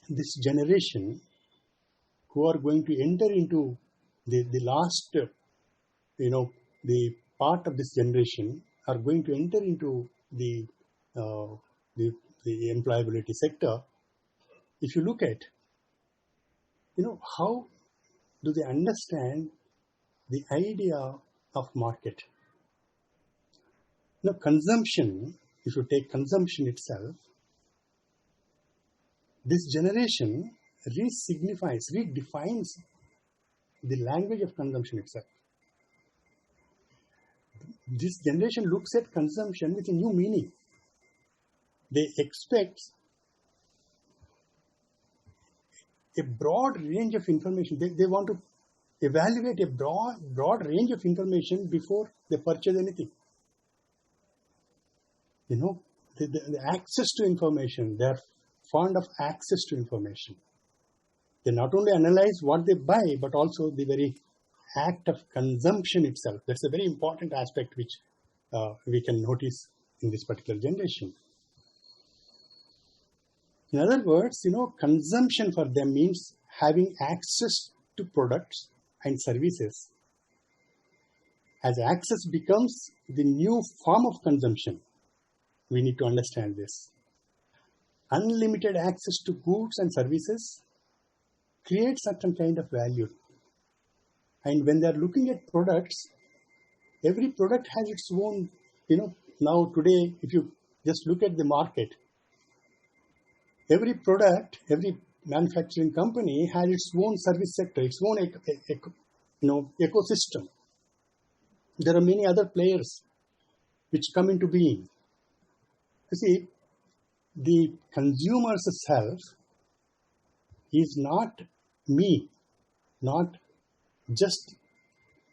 this generation who are going to enter into the last, the part of this generation are going to enter into the employability sector. If you look at, how do they understand the idea of market? Consumption, if you take consumption itself, this generation redefines the language of consumption itself. This generation looks at consumption with a new meaning. They expect a broad range of information. They want to evaluate a broad range of information before they purchase anything. The access to information, they're fond of access to information. They not only analyze what they buy, but also the very act of consumption itself. That's a very important aspect which we can notice in this particular generation. In other words, consumption for them means having access to products and services. As access becomes the new form of consumption, we need to understand this. Unlimited access to goods and services creates certain kind of value. And when they are looking at products, every product has its own, now today, if you just look at the market, every product, every manufacturing company has its own service sector, its own ecosystem. There are many other players which come into being. You see, the consumer's self is not me, not just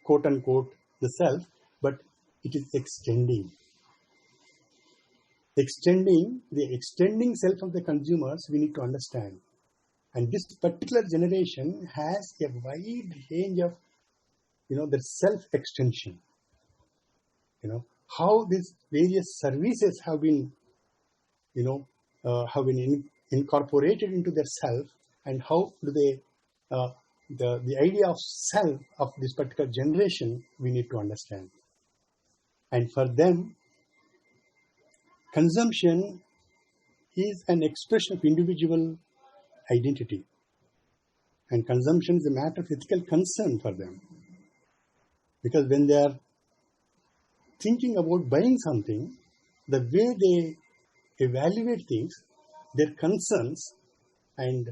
quote unquote the self, but it is extending the extending self of the consumers. We need to understand, and this particular generation has a wide range of their self extension. How these various services have been incorporated into their self, and how do they the idea of self of this particular generation we need to understand. And for them, consumption is an expression of individual identity, and consumption is a matter of ethical concern for them, because when they are thinking about buying something, the way they evaluate things, their concerns, and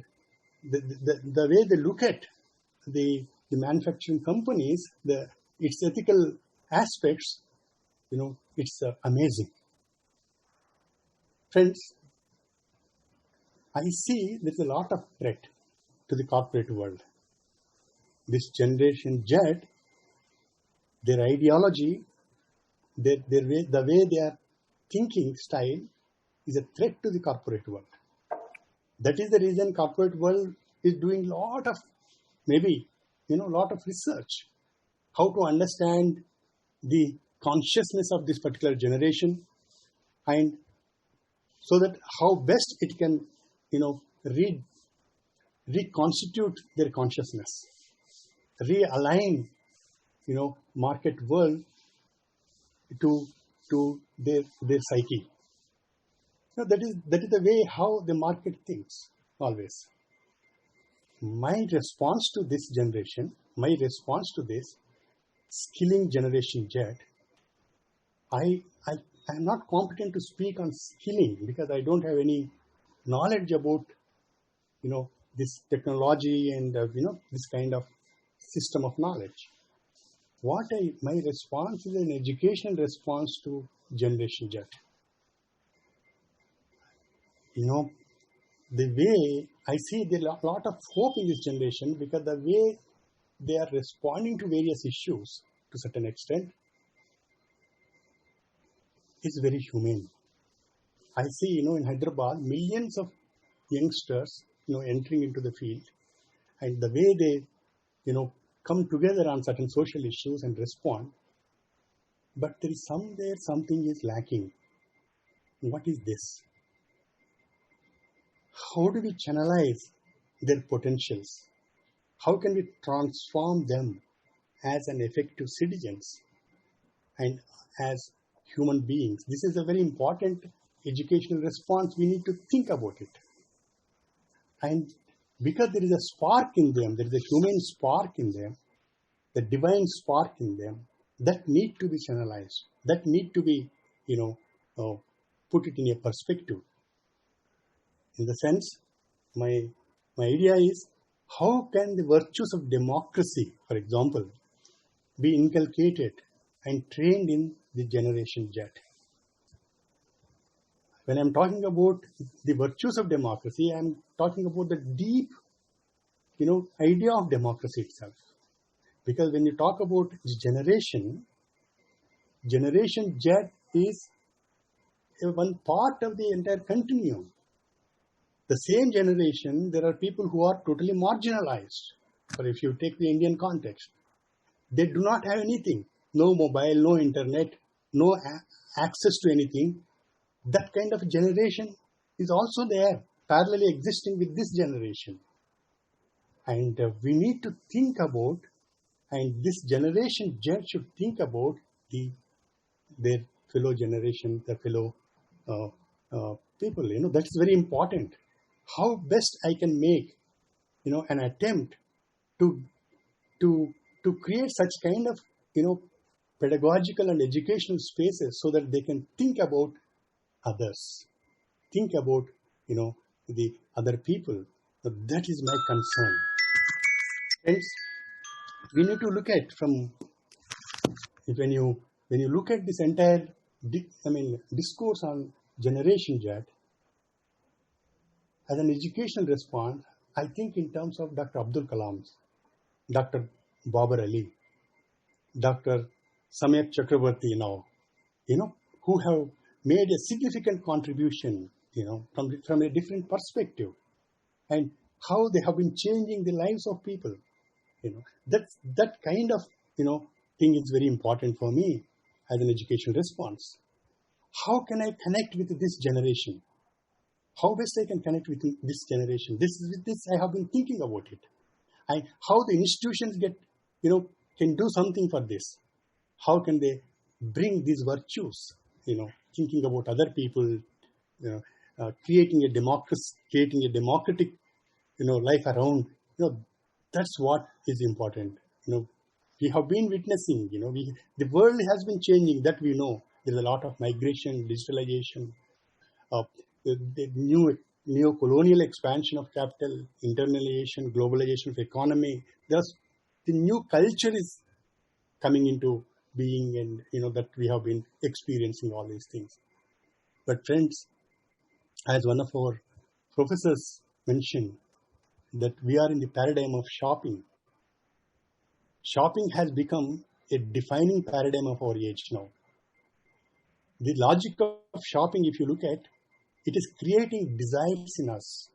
the way they look at the manufacturing companies, its ethical aspects, it's amazing. Friends, I see there's a lot of threat to the corporate world. This generation Z, their ideology, the way their thinking style is a threat to the corporate world. That is the reason corporate world is doing lot of research, how to understand the consciousness of this particular generation, and so that how best it can, reconstitute their consciousness, realign, market world to their psyche. That is the way how the market thinks always. My response to this generation, my response to this skilling generation Z, I am not competent to speak on skilling because I don't have any knowledge about, this technology and this kind of system of knowledge. My response is an educational response to Generation Z. The way I see there are a lot of hope in this generation because the way they are responding to various issues to a certain extent is very humane. I see, in Hyderabad, millions of youngsters, entering into the field, and the way they, come together on certain social issues and respond. But there is something is lacking. What is this? How do we channelize their potentials? How can we transform them as an effective citizens and as human beings? This is a very important educational response. We need to think about it. And because there is a spark in them, there is a human spark in them, the divine spark in them, that need to be channelized, that need to be, put it in a perspective. In the sense, my idea is, how can the virtues of democracy, for example, be inculcated and trained in the Generation Z? When I'm talking about the virtues of democracy, I'm talking about the deep, idea of democracy itself. Because when you talk about the Generation Z is one part of the entire continuum. The same generation, there are people who are totally marginalized. Or if you take the Indian context, they do not have anything. No mobile, no internet, no access to anything. That kind of generation is also there, parallelly existing with this generation. And we need to think about, and this Generation Z should think about their fellow generation, their fellow people. That is very important. How best I can make, an attempt to create such kind of, pedagogical and educational spaces so that they can think about others, think about, the other people. So that is my concern. Friends, we need to look at when you look at this entire, discourse on Generation Z, as an educational response, I think in terms of Dr. Abdul Kalam, Dr. Babar Ali, Dr. Samyak Chakraborty who have made a significant contribution, from a different perspective, and how they have been changing the lives of people. That kind of, thing is very important for me as an educational response. How can I connect with this generation? How best I can connect with this generation? This I have been thinking about it. And how the institutions can do something for this. How can they bring these virtues, thinking about other people, creating a democratic, life around, that's what is important. We have been witnessing, the world has been changing, that we know. There's a lot of migration, digitalization, the new colonial expansion of capital, internalization, globalization of economy. The new culture is coming into being, and that we have been experiencing all these things. But friends, as one of our professors mentioned, that we are in the paradigm of shopping. Shopping has become a defining paradigm of our age now. The logic of shopping, if you look at, it is creating desires in us.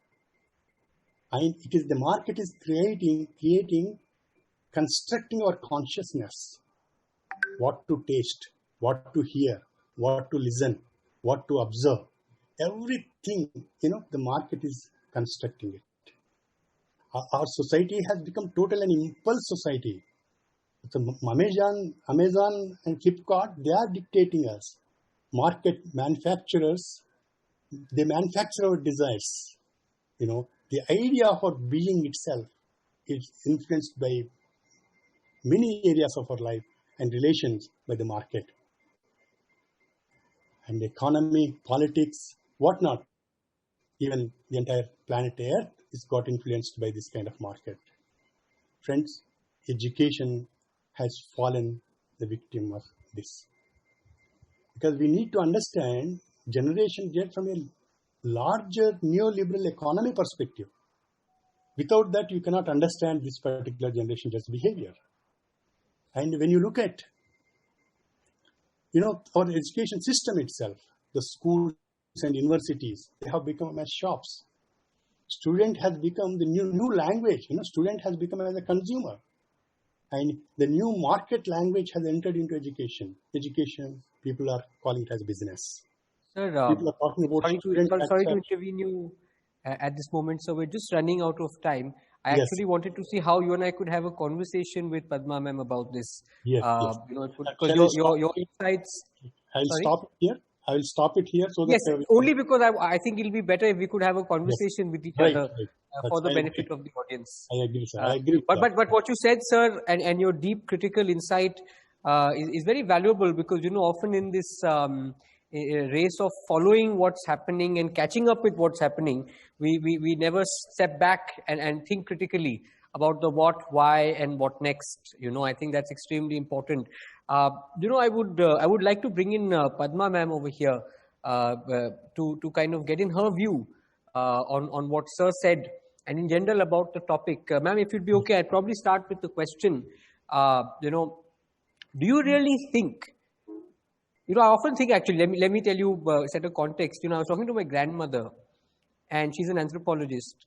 And the market is creating, constructing our consciousness. What to taste, what to hear, what to listen, what to observe. Everything, the market is constructing it. Our society has become total an impulse society. So Amazon and Flipkart, they are dictating us. Market manufacturers, they manufacture our desires. The idea of our being itself is influenced by many areas of our life and relations by the market. And economy, politics, whatnot, even the entire planet Earth is got influenced by this kind of market. Friends, education has fallen the victim of this. Because we need to understand Generation Z from a larger neoliberal economy perspective. Without that, you cannot understand this particular Generation Z's behavior. And when you look at, our education system itself, the schools and universities, they have become as shops. Student has become the new language. Student has become as a consumer. And the new market language has entered into education. Education, people are calling it as business. Sir, people are talking about sorry to intervene you at this moment. So we're just running out of time. I Yes. actually wanted to see how you and I could have a conversation with Padma ma'am about this. Yes, yes. Because your insights. I will Sorry? stop it here. I will stop it here so that. Yes, only because I think it'll be better if we could have a conversation with each other for the benefit of the audience. I agree, sir. I agree. But what you said, sir, and your deep critical insight is very valuable because, often in this race of following what's happening and catching up with what's happening, we never step back and think critically about the what, why, and what next. I think that's extremely important. I would like to bring in Padma ma'am over here to kind of get in her view on what sir said and in general about the topic. Ma'am, if you'd be okay, I'd probably start with the question. Do you really think? I often think actually. Let me tell you, set a context. I was talking to my grandmother, and she's an anthropologist,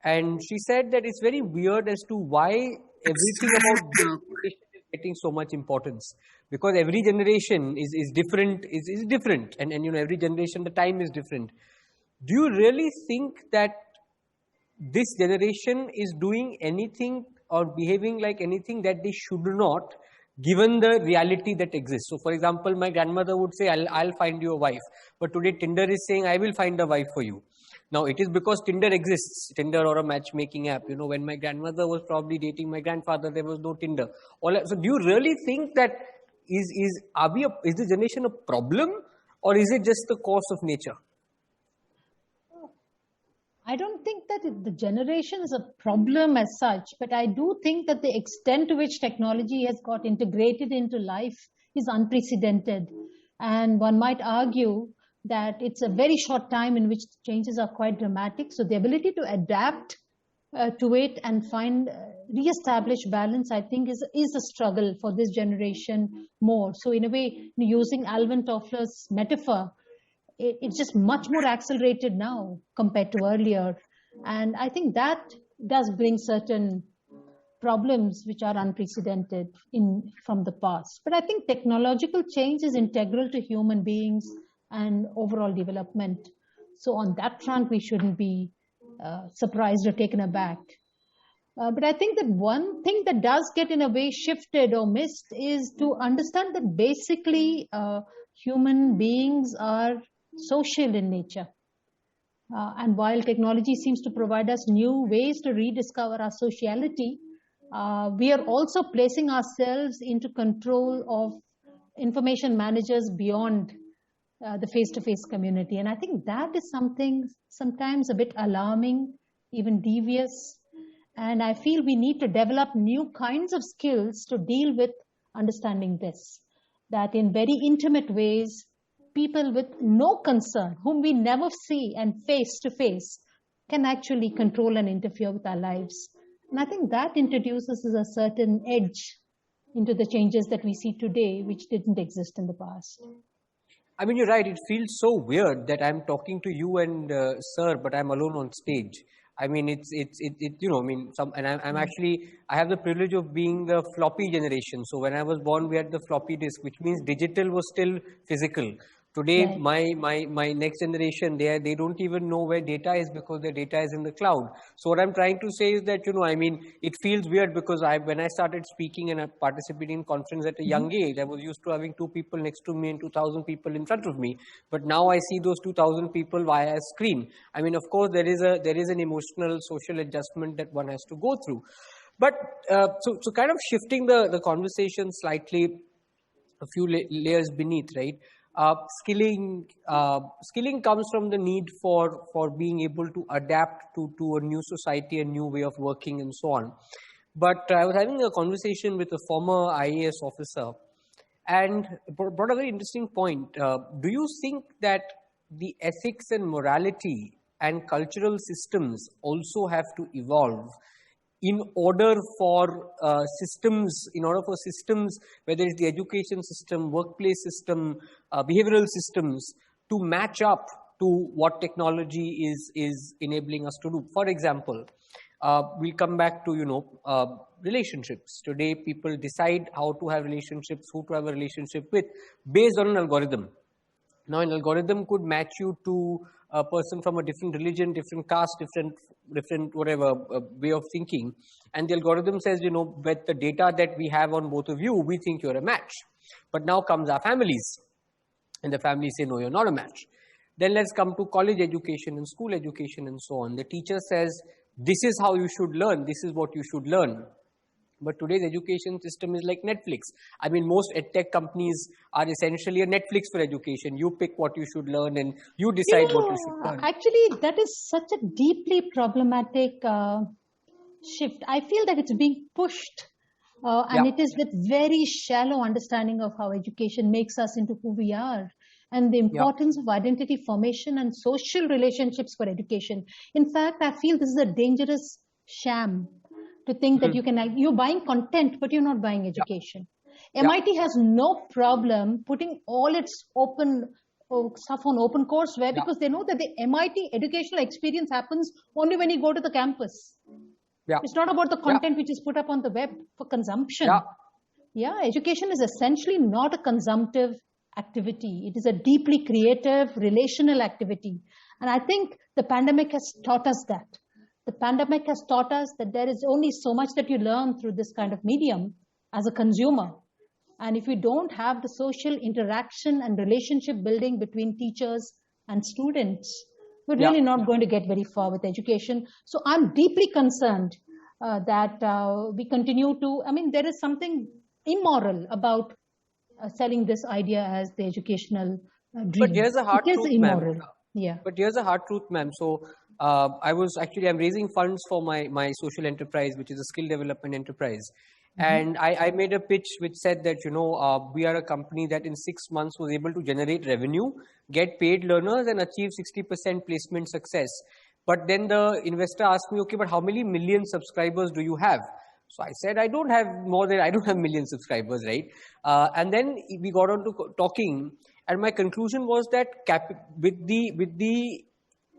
and she said that it's very weird as to why everything about generation is getting so much importance, because every generation is different, is different, and every generation the time is different. Do you really think that this generation is doing anything or behaving like anything that they should not, given the reality that exists? So, for example, my grandmother would say, I'll find you a wife. But today Tinder is saying, I will find a wife for you. Now, it is because Tinder exists, Tinder or a matchmaking app. When my grandmother was probably dating my grandfather, there was no Tinder. So, do you really think that is the generation a problem, or is it just the course of nature? I don't think that the generation is a problem as such, but I do think that the extent to which technology has got integrated into life is unprecedented. And one might argue that it's a very short time in which changes are quite dramatic. So the ability to adapt to it and re-establish balance, I think, is a struggle for this generation more. So in a way, using Alvin Toffler's metaphor, it's just much more accelerated now compared to earlier. And I think that does bring certain problems which are unprecedented from the past. But I think technological change is integral to human beings and overall development. So on that front, we shouldn't be surprised or taken aback. But I think that one thing that does get in a way shifted or missed is to understand that basically human beings are social in nature. And while technology seems to provide us new ways to rediscover our sociality, we are also placing ourselves into control of information managers beyond the face-to-face community. And I think that is something sometimes a bit alarming, even devious. And I feel we need to develop new kinds of skills to deal with understanding this, that in very intimate ways, people with no concern, whom we never see and face to face, can actually control and interfere with our lives. And I think that introduces a certain edge into the changes that we see today, which didn't exist in the past. I mean, you're right. It feels so weird that I'm talking to you and sir, but I'm alone on stage. I mean, I have the privilege of being the floppy generation. So when I was born, we had the floppy disk, which means digital was still physical. Today, right. my next generation, they don't even know where data is because their data is in the cloud. So what I'm trying to say is that, it feels weird because when I started speaking and participating in conference at a young age, I was used to having 2 people next to me and 2,000 people in front of me. But now I see those 2,000 people via a screen. I mean, of course, there is an emotional social adjustment that one has to go through. But so kind of shifting the conversation slightly, a few layers beneath, right? skilling comes from the need for being able to adapt to a new society, a new way of working, and so on. But I was having a conversation with a former IAS officer, and brought a very interesting point. Do you think that the ethics and morality and cultural systems also have to evolve in order for systems, whether it's the education system, workplace system, behavioral systems, to match up to what technology is enabling us to do? For example, we'll come back to, relationships. Today, people decide how to have relationships, who to have a relationship with, based on an algorithm. Now, an algorithm could match you to a person from a different religion, different caste, different whatever way of thinking. And the algorithm says, with the data that we have on both of you, we think you're a match. But now comes our families. And the families say, no, you're not a match. Then let's come to college education and school education and so on. The teacher says, this is how you should learn. This is what you should learn. But today's education system is like Netflix. I mean, most edtech companies are essentially a Netflix for education. You pick what you should learn and you decide what you should learn. Actually, that is such a deeply problematic shift. I feel that it's being pushed and it is with very shallow understanding of how education makes us into who we are, and the importance of identity formation and social relationships for education. In fact, I feel this is a dangerous sham to think that you're buying content, but you're not buying education. MIT has no problem putting all its open stuff on open courseware because they know that the MIT educational experience happens only when you go to the campus. It's not about the content which is put up on the web for consumption. Education is essentially not a consumptive activity. It is a deeply creative, relational activity. And I think the pandemic has taught us that. The pandemic has taught us that there is only so much that you learn through this kind of medium as a consumer. And if you don't have the social interaction and relationship building between teachers and students, we're really not going to get very far with education. So I'm deeply concerned that we continue to, there is something immoral about selling this idea as the educational dream. But here's a hard truth, immoral. Ma'am. But here's a hard truth, ma'am. So I'm raising funds for my social enterprise, which is a skill development enterprise. And I made a pitch which said that, we are a company that in 6 months was able to generate revenue, get paid learners, and achieve 60% placement success. But then the investor asked me, okay, but how many million subscribers do you have? So I said, I don't have million subscribers, right? And then we got on to talking, and my conclusion was that with the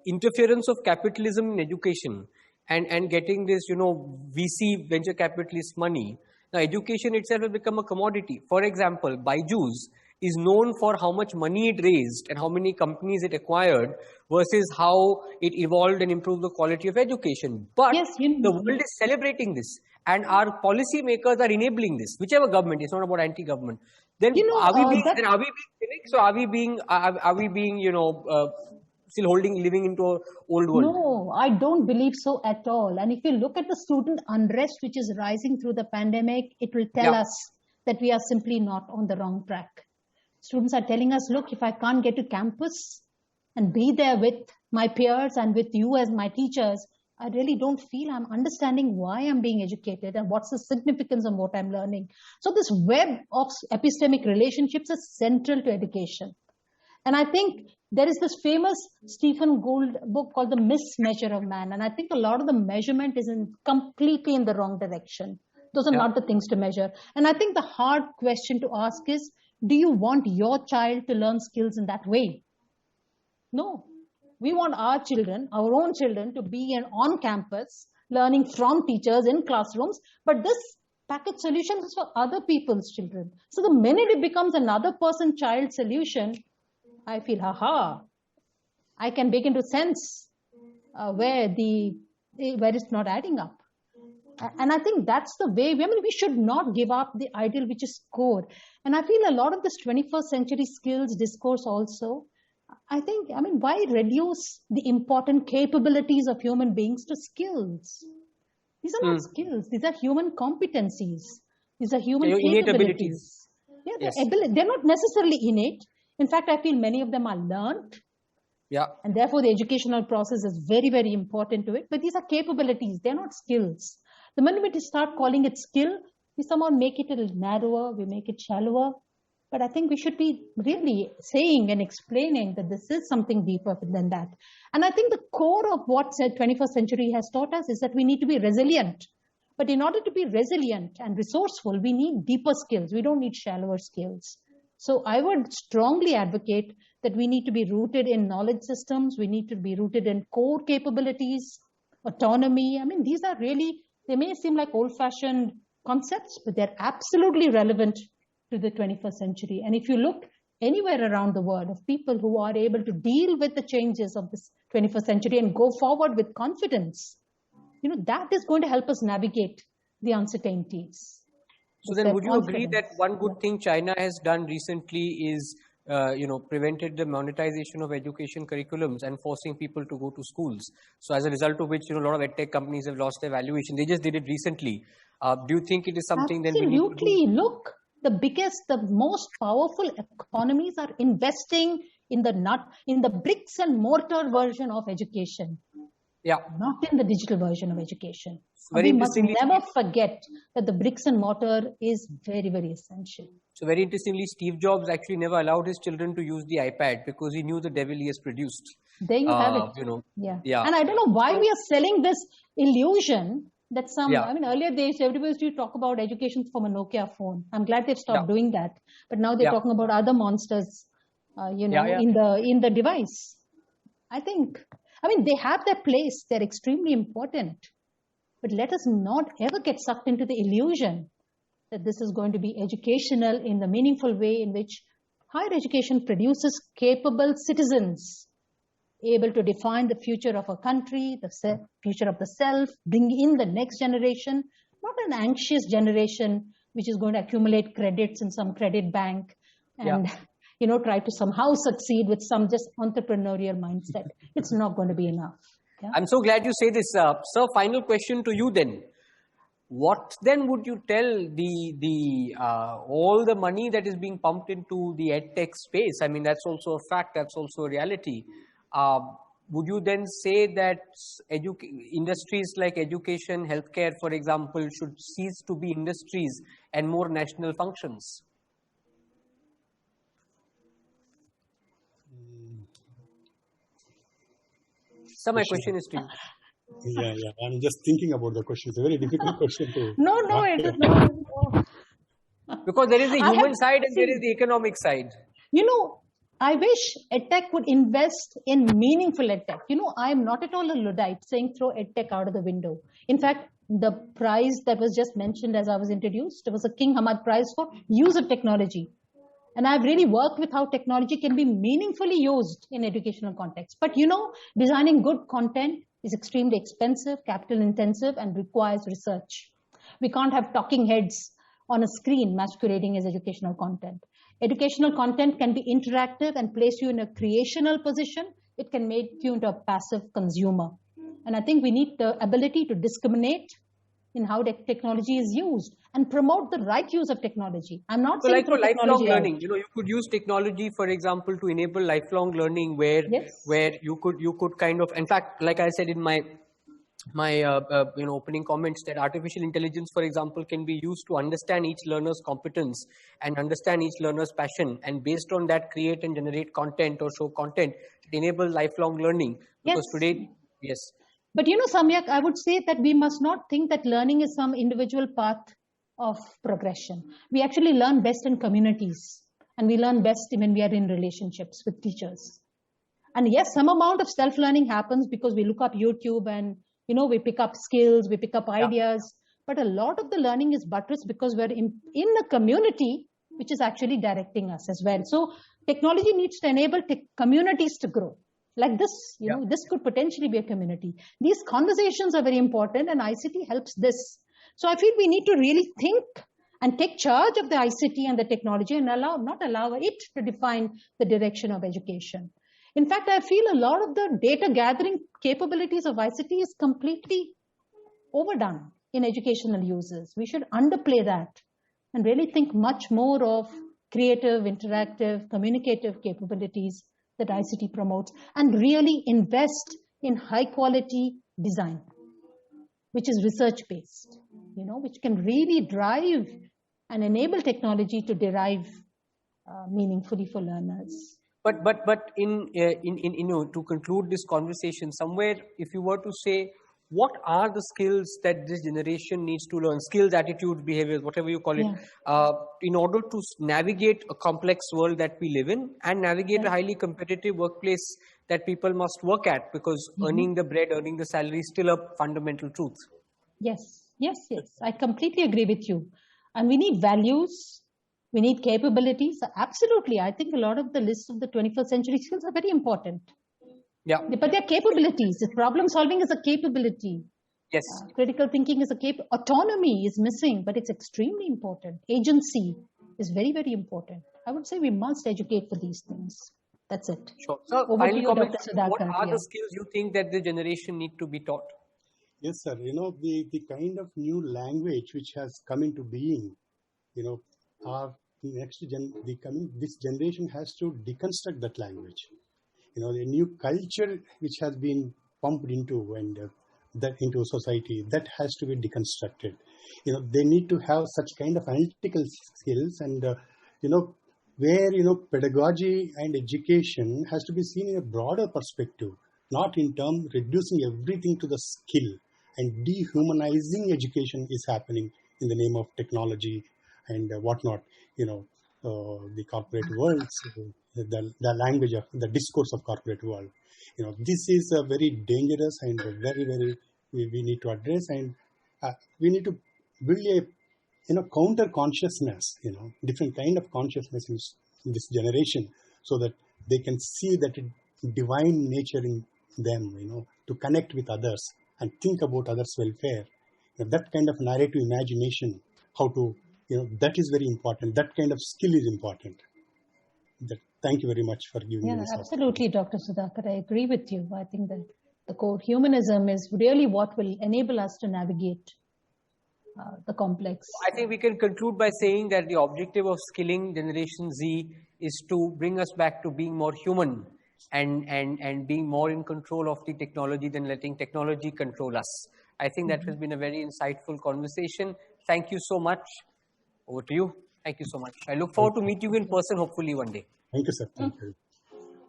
interference of capitalism in education and getting this, VC venture capitalist money, now education itself has become a commodity. For example, Byju's is known for how much money it raised and how many companies it acquired versus how it evolved and improved the quality of education. But the world is celebrating this, and our policy makers are enabling this, whichever government. It's not about anti-government. Then are we being cynics, or are we being still living into an old world? No, I don't believe so at all. And if you look at the student unrest which is rising through the pandemic, it will tell us that we are simply not on the wrong track. Students are telling us, look, if I can't get to campus and be there with my peers and with you as my teachers, I really don't feel I'm understanding why I'm being educated and what's the significance of what I'm learning. So this web of epistemic relationships is central to education. And I think there is this famous Stephen Gould book called The Mismeasure of Man. And I think a lot of the measurement is completely in the wrong direction. Those are not the things to measure. And I think the hard question to ask is, do you want your child to learn skills in that way? No. We want our children, our own children, to be on campus, learning from teachers in classrooms. But this package solution is for other people's children. So the minute it becomes another person's child solution, I feel, I can begin to sense where it's not adding up. And I think that's the way, we should not give up the ideal which is core. And I feel a lot of this 21st century skills discourse also, I think, why reduce the important capabilities of human beings to skills? These are not skills. These are human competencies. These are human capabilities. They're not necessarily innate. In fact, I feel many of them are learned. Yeah. And therefore, the educational process is very, very important to it. But these are capabilities. They're not skills. The moment we start calling it skill, we somehow make it a little narrower. We make it shallower. But I think we should be really saying and explaining that this is something deeper than that. And I think the core of what the 21st century has taught us is that we need to be resilient. But in order to be resilient and resourceful, we need deeper skills. We don't need shallower skills. So I would strongly advocate that we need to be rooted in knowledge systems. We need to be rooted in core capabilities, autonomy. I mean, these are really, they may seem like old-fashioned concepts, but they're absolutely relevant to the 21st century. And if you look anywhere around the world of people who are able to deal with the changes of this 21st century and go forward with confidence, that is going to help us navigate the uncertainties. So then would you agree that one good thing China has done recently is, prevented the monetization of education curriculums and forcing people to go to schools? So as a result of which, a lot of edtech companies have lost their valuation. They just did it recently. Do you think it is something that we need to do? Absolutely. Look, the most powerful economies are investing in the bricks and mortar version of education. Yeah. Not in the digital version of education. Very We must never forget that the bricks and mortar is very, very essential. So very interestingly, Steve Jobs actually never allowed his children to use the iPad because he knew the devil he has produced. There you have it. Yeah. And I don't know why we are selling this illusion that earlier days, everybody used to talk about education from a Nokia phone. I'm glad they've stopped doing that. But now they're talking about other monsters, in the device. They have their place. They're extremely important. But let us not ever get sucked into the illusion that this is going to be educational in the meaningful way in which higher education produces capable citizens, able to define the future of a country, the future of the self, bring in the next generation, not an anxious generation which is going to accumulate credits in some credit bank and try to somehow succeed with some just entrepreneurial mindset. It's not going to be enough. Yeah? I'm so glad you say this. Sir, final question to you then. What then would you tell all the money that is being pumped into the edtech space? I mean, that's also a fact. That's also a reality. Would you then say that industries like education, healthcare, for example, should cease to be industries and more national functions? So my question is to you. Yeah. I'm just thinking about the question. It's a very difficult question to No, it is not. Because there is the human side and there is the economic side. I wish EdTech would invest in meaningful EdTech. I am not at all a Luddite saying throw EdTech out of the window. In fact, the prize that was just mentioned as I was introduced, it was a King Hamad Prize for use of technology. And I've really worked with how technology can be meaningfully used in educational context. But designing good content is extremely expensive, capital intensive, and requires research. We can't have talking heads on a screen masquerading as educational content. Educational content can be interactive and place you in a creational position. It can make you into a passive consumer. And I think we need the ability to discriminate in how technology is used and promote the right use of technology. I'm not saying like for lifelong learning, you could use technology, for example, to enable lifelong learning where you could kind of, in fact, like I said in my opening comments, that artificial intelligence, for example, can be used to understand each learner's competence and understand each learner's passion, and based on that create and generate content or show content to enable lifelong learning. Because today, But Samyak, I would say that we must not think that learning is some individual path of progression. We actually learn best in communities, and we learn best when we are in relationships with teachers. And yes, some amount of self-learning happens because we look up YouTube and we pick up skills, we pick up ideas. But a lot of the learning is buttressed because we're in a community which is actually directing us as well. So technology needs to enable communities to grow. Like this, this could potentially be a community. These conversations are very important, and ICT helps this. So I feel we need to really think and take charge of the ICT and the technology and not allow it to define the direction of education. In fact, I feel a lot of the data gathering capabilities of ICT is completely overdone in educational uses. We should underplay that and really think much more of creative, interactive, communicative capabilities that ICT promotes, and really invest in high quality design, which is research based, which can really drive and enable technology to derive meaningfully for learners. But in to conclude this conversation, somewhere, if you were to say, what are the skills that this generation needs to learn, skills, attitudes, behaviors, whatever you call it, in order to navigate a complex world that we live in and navigate a highly competitive workplace that people must work at, because earning the bread, earning the salary is still a fundamental truth. Yes. I completely agree with you. And we need values. We need capabilities. Absolutely. I think a lot of the list of the 21st century skills are very important. Yeah. But they're capabilities. Problem solving is a capability. Yes. Critical thinking is autonomy is missing, but it's extremely important. Agency is very, very important. I would say we must educate for these things. That's it. Sure. So, over to you, Dr. Sudhakar. What are the skills you think that the generation need to be taught? Yes, sir. The kind of new language which has come into being, our this generation has to deconstruct that language. A new culture which has been pumped into into society, that has to be deconstructed. They need to have such kind of analytical skills, and where pedagogy and education has to be seen in a broader perspective, not in terms reducing everything to the skill, and dehumanizing education is happening in the name of technology and whatnot. The corporate world, the language of the discourse of corporate world. This is a very dangerous and very, very we need to address, and we need to build a counter consciousness, different kind of consciousness in this generation, so that they can see that divine nature in them, to connect with others and think about others' welfare. That kind of narrative imagination, how to, that is very important. That kind of skill is important. Thank you very much for giving me this. Absolutely, Dr. Sudhakar. I agree with you. I think that the core humanism is really what will enable us to navigate the complex. I think we can conclude by saying that the objective of skilling Generation Z is to bring us back to being more human and being more in control of the technology than letting technology control us. I think that has been a very insightful conversation. Thank you so much. Over to you. Thank you so much. I look forward to meet you in person, hopefully one day. Thank you, sir. Thank you.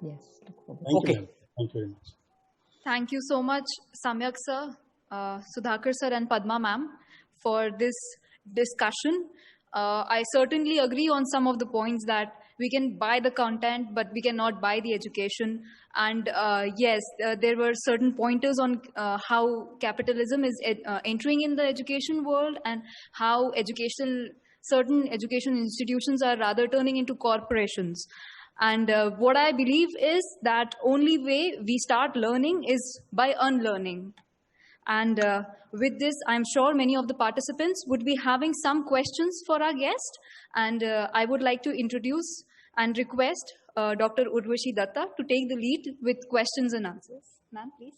Yes. Thank you. Thank you very much. Thank you so much, Samyak sir, Sudhakar sir, and Padma ma'am, for this discussion. I certainly agree on some of the points that we can buy the content, but we cannot buy the education. And yes, there were certain pointers on how capitalism is entering in the education world, and how certain education institutions are rather turning into corporations. And what I believe is that only way we start learning is by unlearning. And with this, I'm sure many of the participants would be having some questions for our guest. And I would like to introduce and request Dr. Urvashi Datta to take the lead with questions and answers. Ma'am, please.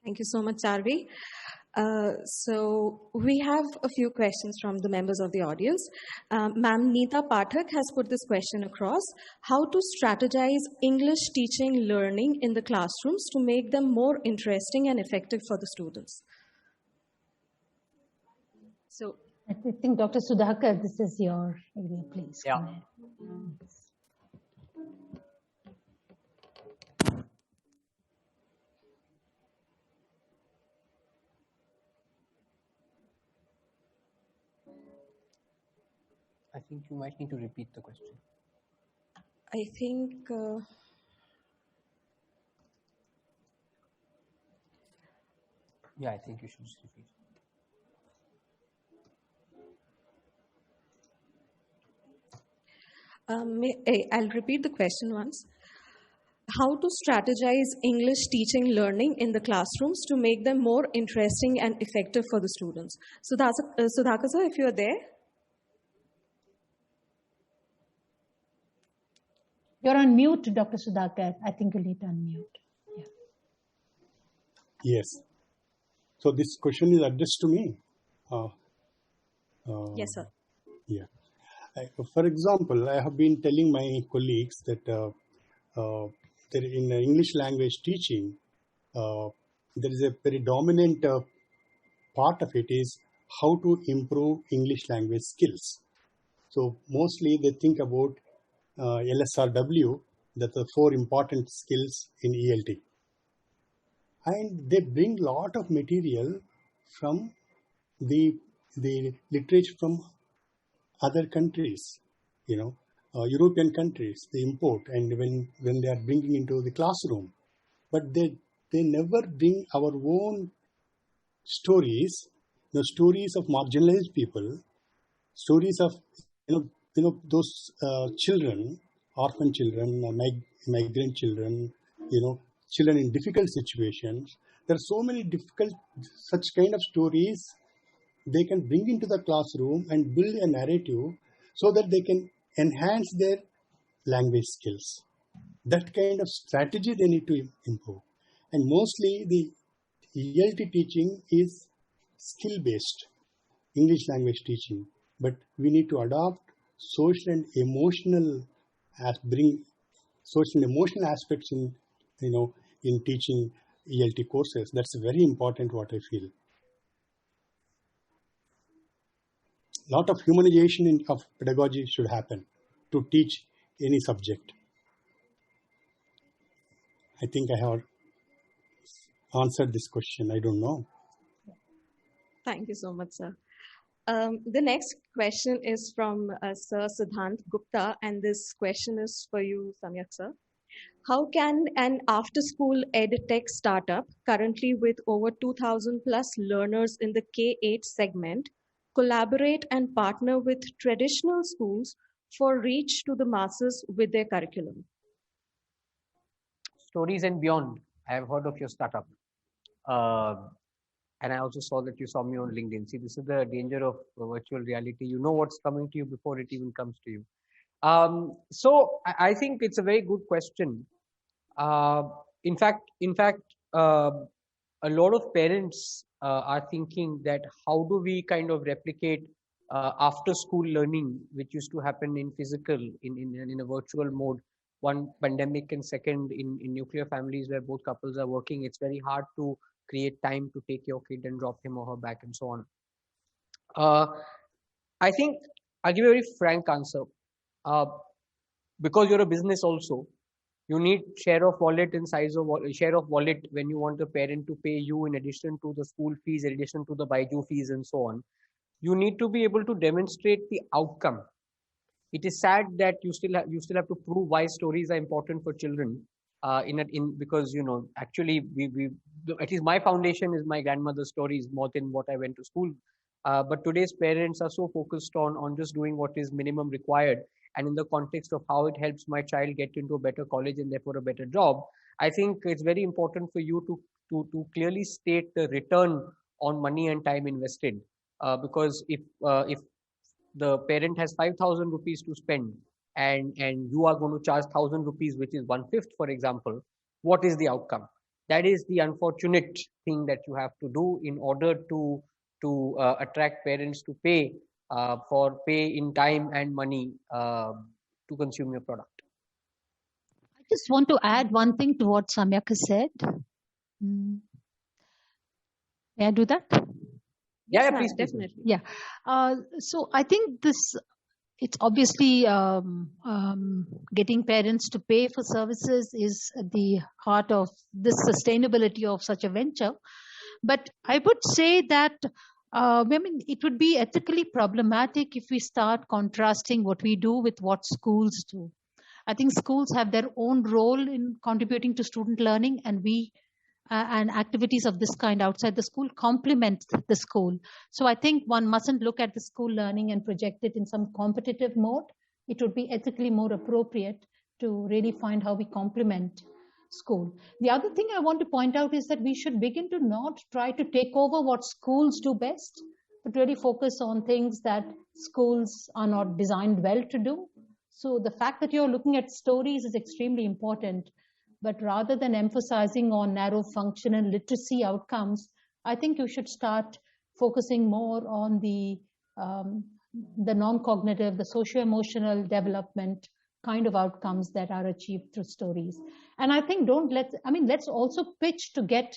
Thank you so much, Charvi. So we have a few questions from the members of the audience. Ma'am Neeta Pathak has put this question across: how to strategize English teaching learning in the classrooms to make them more interesting and effective for the students? So I think Dr. Sudhakar, this is your area, please. Yeah. I think you might need to repeat the question. I think yeah, I think you should just repeat. I'll repeat the question once. How to strategize English teaching learning in the classrooms to make them more interesting and effective for the students? So that's Sudhakar sir, if you're there. You're on mute, Dr. Sudhakar. I think you need to unmute. Yeah. Yes. So this question is addressed to me. Yes, sir. Yeah. For example, I have been telling my colleagues that there in English language teaching, there is a very dominant part of it is how to improve English language skills. So mostly they think about LSRW, that the 4 important skills in ELT. And they bring lot of material from the literature from other countries, European countries, they import, and when they are bringing into the classroom, but they never bring our own stories, the stories of marginalized people, stories of those children, orphan children, migrant children, children in difficult situations. There are so many such kind of stories they can bring into the classroom and build a narrative so that they can enhance their language skills. That kind of strategy they need to improve. And mostly the ELT teaching is skill-based, English language teaching. But we need to adopt social and emotional, bring social and emotional aspects in teaching ELT courses. That's very important, what I feel. Lot of humanization of pedagogy should happen to teach any subject. I think I have answered this question. I don't know. Thank you so much, sir. The next question is from Sir Siddhant Gupta, and this question is for you, Samyak sir. How can an after-school edtech startup, currently with over 2,000 plus learners in the K-8 segment, collaborate and partner with traditional schools for reach to the masses with their curriculum? Stories and Beyond. I have heard of your startup. And I also saw that you saw me on LinkedIn. See, this is the danger of virtual reality. You know what's coming to you before it even comes to you. So I think it's a very good question. In fact, a lot of parents are thinking that how do we kind of replicate after school learning, which used to happen in physical, in a virtual mode. One, pandemic, and second, in nuclear families where both couples are working, it's very hard to create time to take your kid and drop him or her back and so on. I think I'll give you a very frank answer. Because you're a business also, you need share of wallet and size of share of wallet when you want the parent to pay you in addition to the school fees, in addition to the Baiju fees and so on. You need to be able to demonstrate the outcome. It is sad that you still have to prove why stories are important for children. Because actually we at least my foundation is my grandmother's stories more than what I went to school. But today's parents are so focused on just doing what is minimum required, and in the context of how it helps my child get into a better college and therefore a better job, I think it's very important for you to clearly state the return on money and time invested. Because if the parent has 5,000 rupees to spend and you are going to charge 1,000 rupees, which is 1/5, for example, what is the outcome? That is the unfortunate thing that you have to do in order to attract parents to pay in time and money to consume your product. I just want to add one thing to what Samyak has said. May I do that? Yeah, please, definitely. Yeah. So I think it's obviously getting parents to pay for services is at the heart of the sustainability of such a venture. But I would say that it would be ethically problematic if we start contrasting what we do with what schools do. I think schools have their own role in contributing to student learning, and and activities of this kind outside the school complement the school. So I think one mustn't look at the school learning and project it in some competitive mode. It would be ethically more appropriate to really find how we complement school. The other thing I want to point out is that we should begin to not try to take over what schools do best, but really focus on things that schools are not designed well to do. So the fact that you're looking at stories is extremely important. But rather than emphasizing on narrow functional literacy outcomes, I think you should start focusing more on the the non-cognitive, the socio-emotional development kind of outcomes that are achieved through stories. And I think let's also pitch to get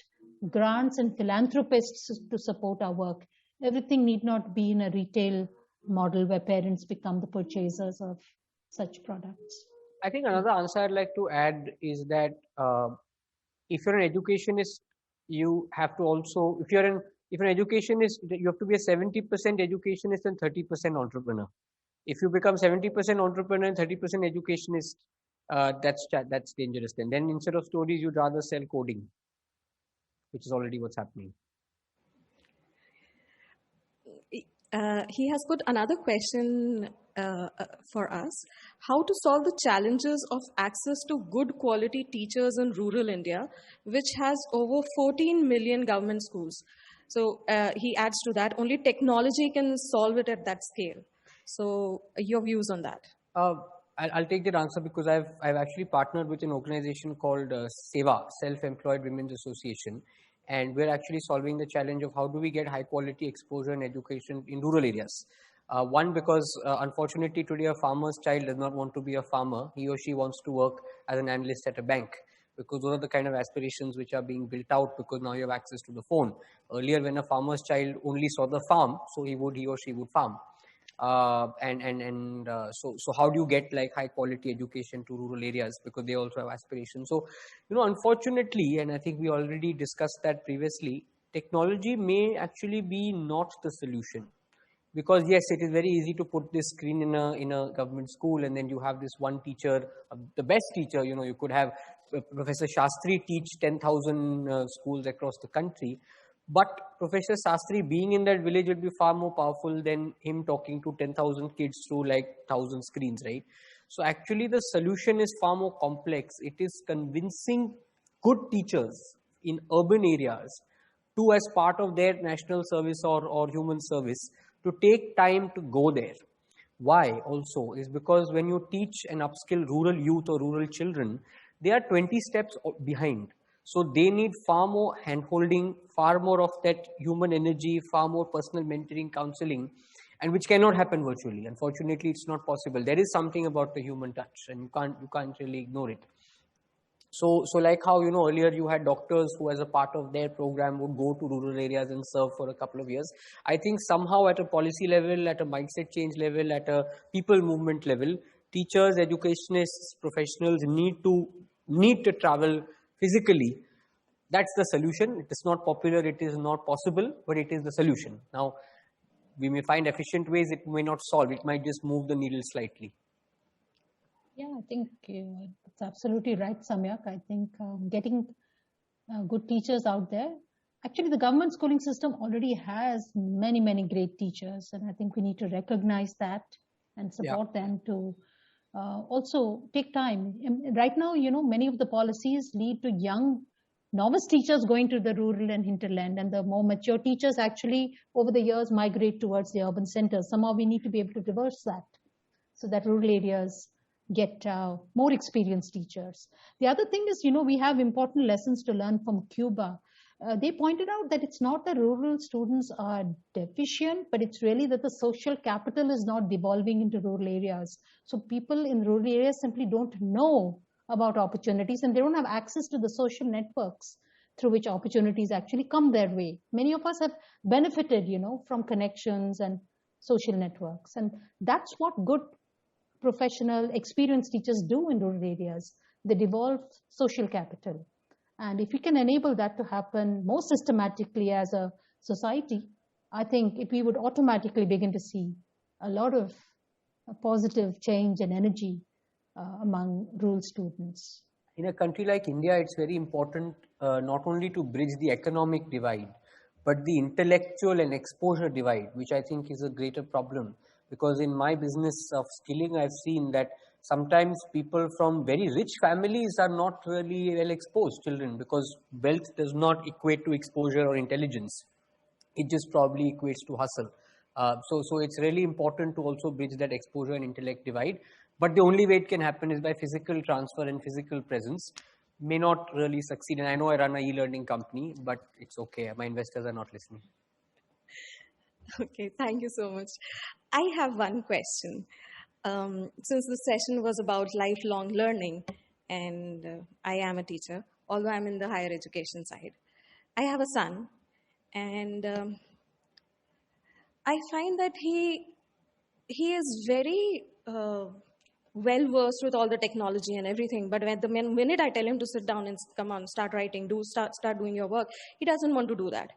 grants and philanthropists to support our work. Everything need not be in a retail model where parents become the purchasers of such products. I think another answer I'd like to add is that if you're an educationist, you have to also, if an educationist, you have to be a 70% educationist and 30% entrepreneur. If you become 70% entrepreneur and 30% educationist, that's dangerous. Then instead of stories, you'd rather sell coding, which is already what's happening. He has put another question for us. How to solve the challenges of access to good quality teachers in rural India, which has over 14 million government schools. So he adds to that, only technology can solve it at that scale. So your views on that? I'll take that answer because I've actually partnered with an organization called SEVA, Self-Employed Women's Association. And we're actually solving the challenge of how do we get high quality exposure and education in rural areas. One, because unfortunately today a farmer's child does not want to be a farmer. He or she wants to work as an analyst at a bank, because those are the kind of aspirations which are being built out because now you have access to the phone. Earlier, when a farmer's child only saw the farm, so he or she would farm. So how do you get like high quality education to rural areas, because they also have aspirations? So, unfortunately, and I think we already discussed that previously, technology may actually be not the solution. Because yes, it is very easy to put this screen in a government school, and then you have this one teacher, the best teacher. You could have Professor Shastri teach 10,000 schools across the country. But Professor Shastri being in that village will be far more powerful than him talking to 10,000 kids through like 1,000 screens, right? So actually the solution is far more complex. It is convincing good teachers in urban areas to, as part of their national service or human service, to take time to go there. Why also is because when you teach and upskill rural youth or rural children, they are 20 steps behind. So they need far more hand-holding, far more of that human energy, far more personal mentoring, counseling, and which cannot happen virtually. Unfortunately, it's not possible. There is something about the human touch, and you can't really ignore it. So like how, earlier you had doctors who as a part of their program would go to rural areas and serve for a couple of years. I think somehow at a policy level, at a mindset change level, at a people movement level, teachers, educationists, professionals need to travel physically. That's the solution. It is not popular, it is not possible, but it is the solution. Now, we may find efficient ways, it may not solve, it might just move the needle slightly. Yeah, I think it's absolutely right, Samyak. I think getting good teachers out there. Actually, the government schooling system already has many, many great teachers, and I think we need to recognize that and support them to also take time. Right now, many of the policies lead to young novice teachers going to the rural and hinterland, and the more mature teachers actually over the years migrate towards the urban centers. Somehow we need to be able to reverse that so that rural areas get more experienced teachers. The other thing is, we have important lessons to learn from Cuba. They pointed out that it's not that rural students are deficient, but it's really that the social capital is not devolving into rural areas. So people in rural areas simply don't know about opportunities, and they don't have access to the social networks through which opportunities actually come their way. Many of us have benefited, from connections and social networks. And that's what good professional experienced teachers do in rural areas. They devolve social capital. And if we can enable that to happen more systematically as a society, I think we would automatically begin to see a lot of positive change and energy among rural students. In a country like India, it's very important not only to bridge the economic divide, but the intellectual and exposure divide, which I think is a greater problem. Because in my business of skilling, I've seen that sometimes people from very rich families are not really well exposed children, because wealth does not equate to exposure or intelligence. It just probably equates to hustle. So it's really important to also bridge that exposure and intellect divide. But the only way it can happen is by physical transfer and physical presence. May not really succeed. And I know I run an e-learning company, but it's okay. My investors are not listening. Okay, thank you so much. I have one question. Since the session was about lifelong learning, and I am a teacher, although I'm in the higher education side, I have a son, and I find that he is very well versed with all the technology and everything. But when the minute I tell him to sit down and come on, start writing, start doing your work, he doesn't want to do that,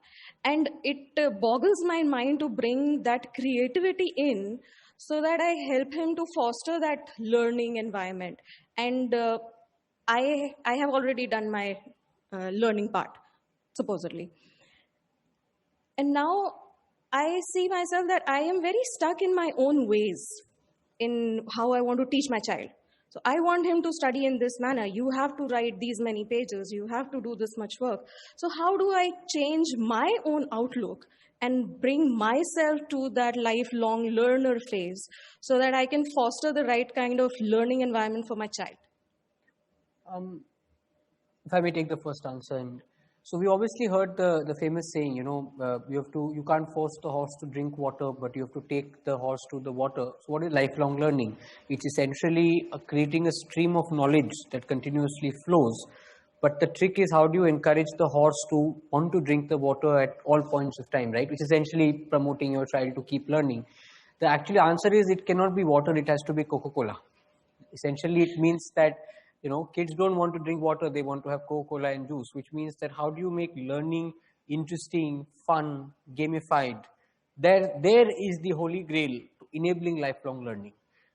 and it boggles my mind to bring that creativity in, so that I help him to foster that learning environment. And I have already done my learning part, supposedly. And now I see myself that I am very stuck in my own ways in how I want to teach my child. So I want him to study in this manner. You have to write these many pages. You have to do this much work. So how do I change my own outlook and bring myself to that lifelong learner phase, so that I can foster the right kind of learning environment for my child? If I may take the first answer. And so we obviously heard the famous saying, you can't force the horse to drink water, but you have to take the horse to the water. So what is lifelong learning? It's essentially creating a stream of knowledge that continuously flows. But the trick is, how do you encourage the horse to want to drink the water at all points of time, right? Which is essentially promoting your child to keep learning. The actual answer is, it cannot be water, it has to be Coca-Cola. Essentially, it means that kids don't want to drink water, they want to have Coca-Cola and juice, which means that how do you make learning interesting, fun, gamified? There is the holy grail to enabling lifelong learning.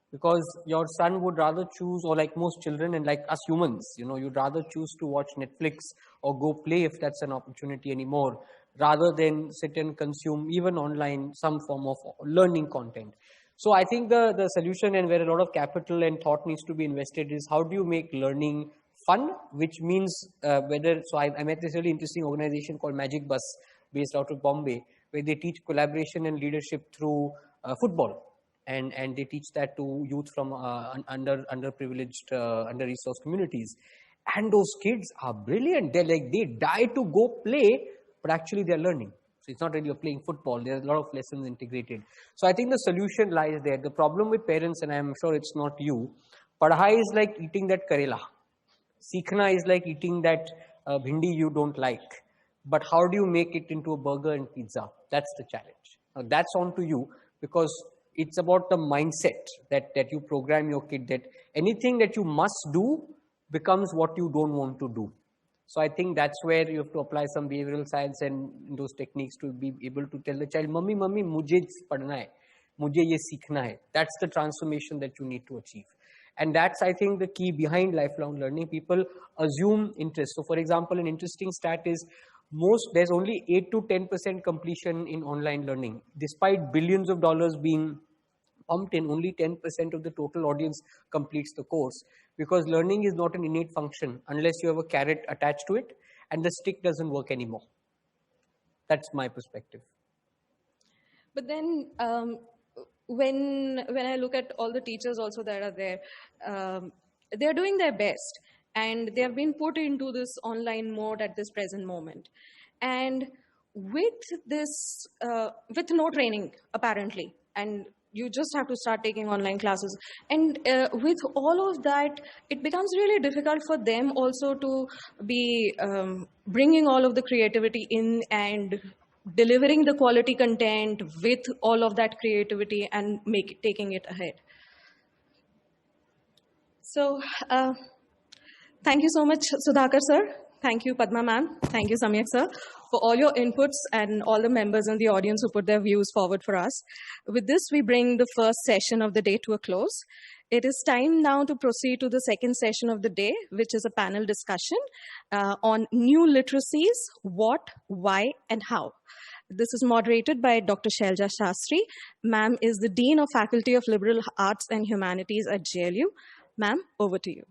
Because your son would rather choose, or like most children and like us humans, you'd rather choose to watch Netflix or go play if that's an opportunity anymore, rather than sit and consume even online some form of learning content. So I think the solution, and where a lot of capital and thought needs to be invested, is how do you make learning fun, which means I met this really interesting organization called Magic Bus based out of Bombay, where they teach collaboration and leadership through football. And they teach that to youth from underprivileged, under-resourced communities. And those kids are brilliant. They die to go play, but actually they're learning. So it's not really you're playing football. There's a lot of lessons integrated. So I think the solution lies there. The problem with parents, and I'm sure it's not you, padhai is like eating that karela. Sikhna is like eating that bhindi you don't like. But how do you make it into a burger and pizza? That's the challenge. Now that's on to you, because it's about the mindset that you program your kid, that anything that you must do becomes what you don't want to do. So I think that's where you have to apply some behavioral science and those techniques to be able to tell the child, Mummy, mujhe padhna hai, mujhe ye seekhna hai. That's the transformation that you need to achieve. And that's, I think, the key behind lifelong learning. People assume interest. So for example, an interesting stat is, there's only 8 to 10% completion in online learning. Despite billions of dollars being pumped in, only 10% of the total audience completes the course, because learning is not an innate function unless you have a carrot attached to it, and the stick doesn't work anymore. That's my perspective. But then when I look at all the teachers also that are there, they're doing their best, and they have been put into this online mode at this present moment. And with this, with no training apparently, and you just have to start taking online classes. And with all of that, it becomes really difficult for them also to be bringing all of the creativity in and delivering the quality content with all of that creativity and taking it ahead. So thank you so much, Sudhakar sir. Thank you, Padma ma'am. Thank you, Samyak sir, for all your inputs, and all the members in the audience who put their views forward for us. With this, we bring the first session of the day to a close. It is time now to proceed to the second session of the day, which is a panel discussion on new literacies, what, why, and how. This is moderated by Dr. Shailja Shastri. Ma'am is the Dean of Faculty of Liberal Arts and Humanities at JLU. Ma'am, over to you.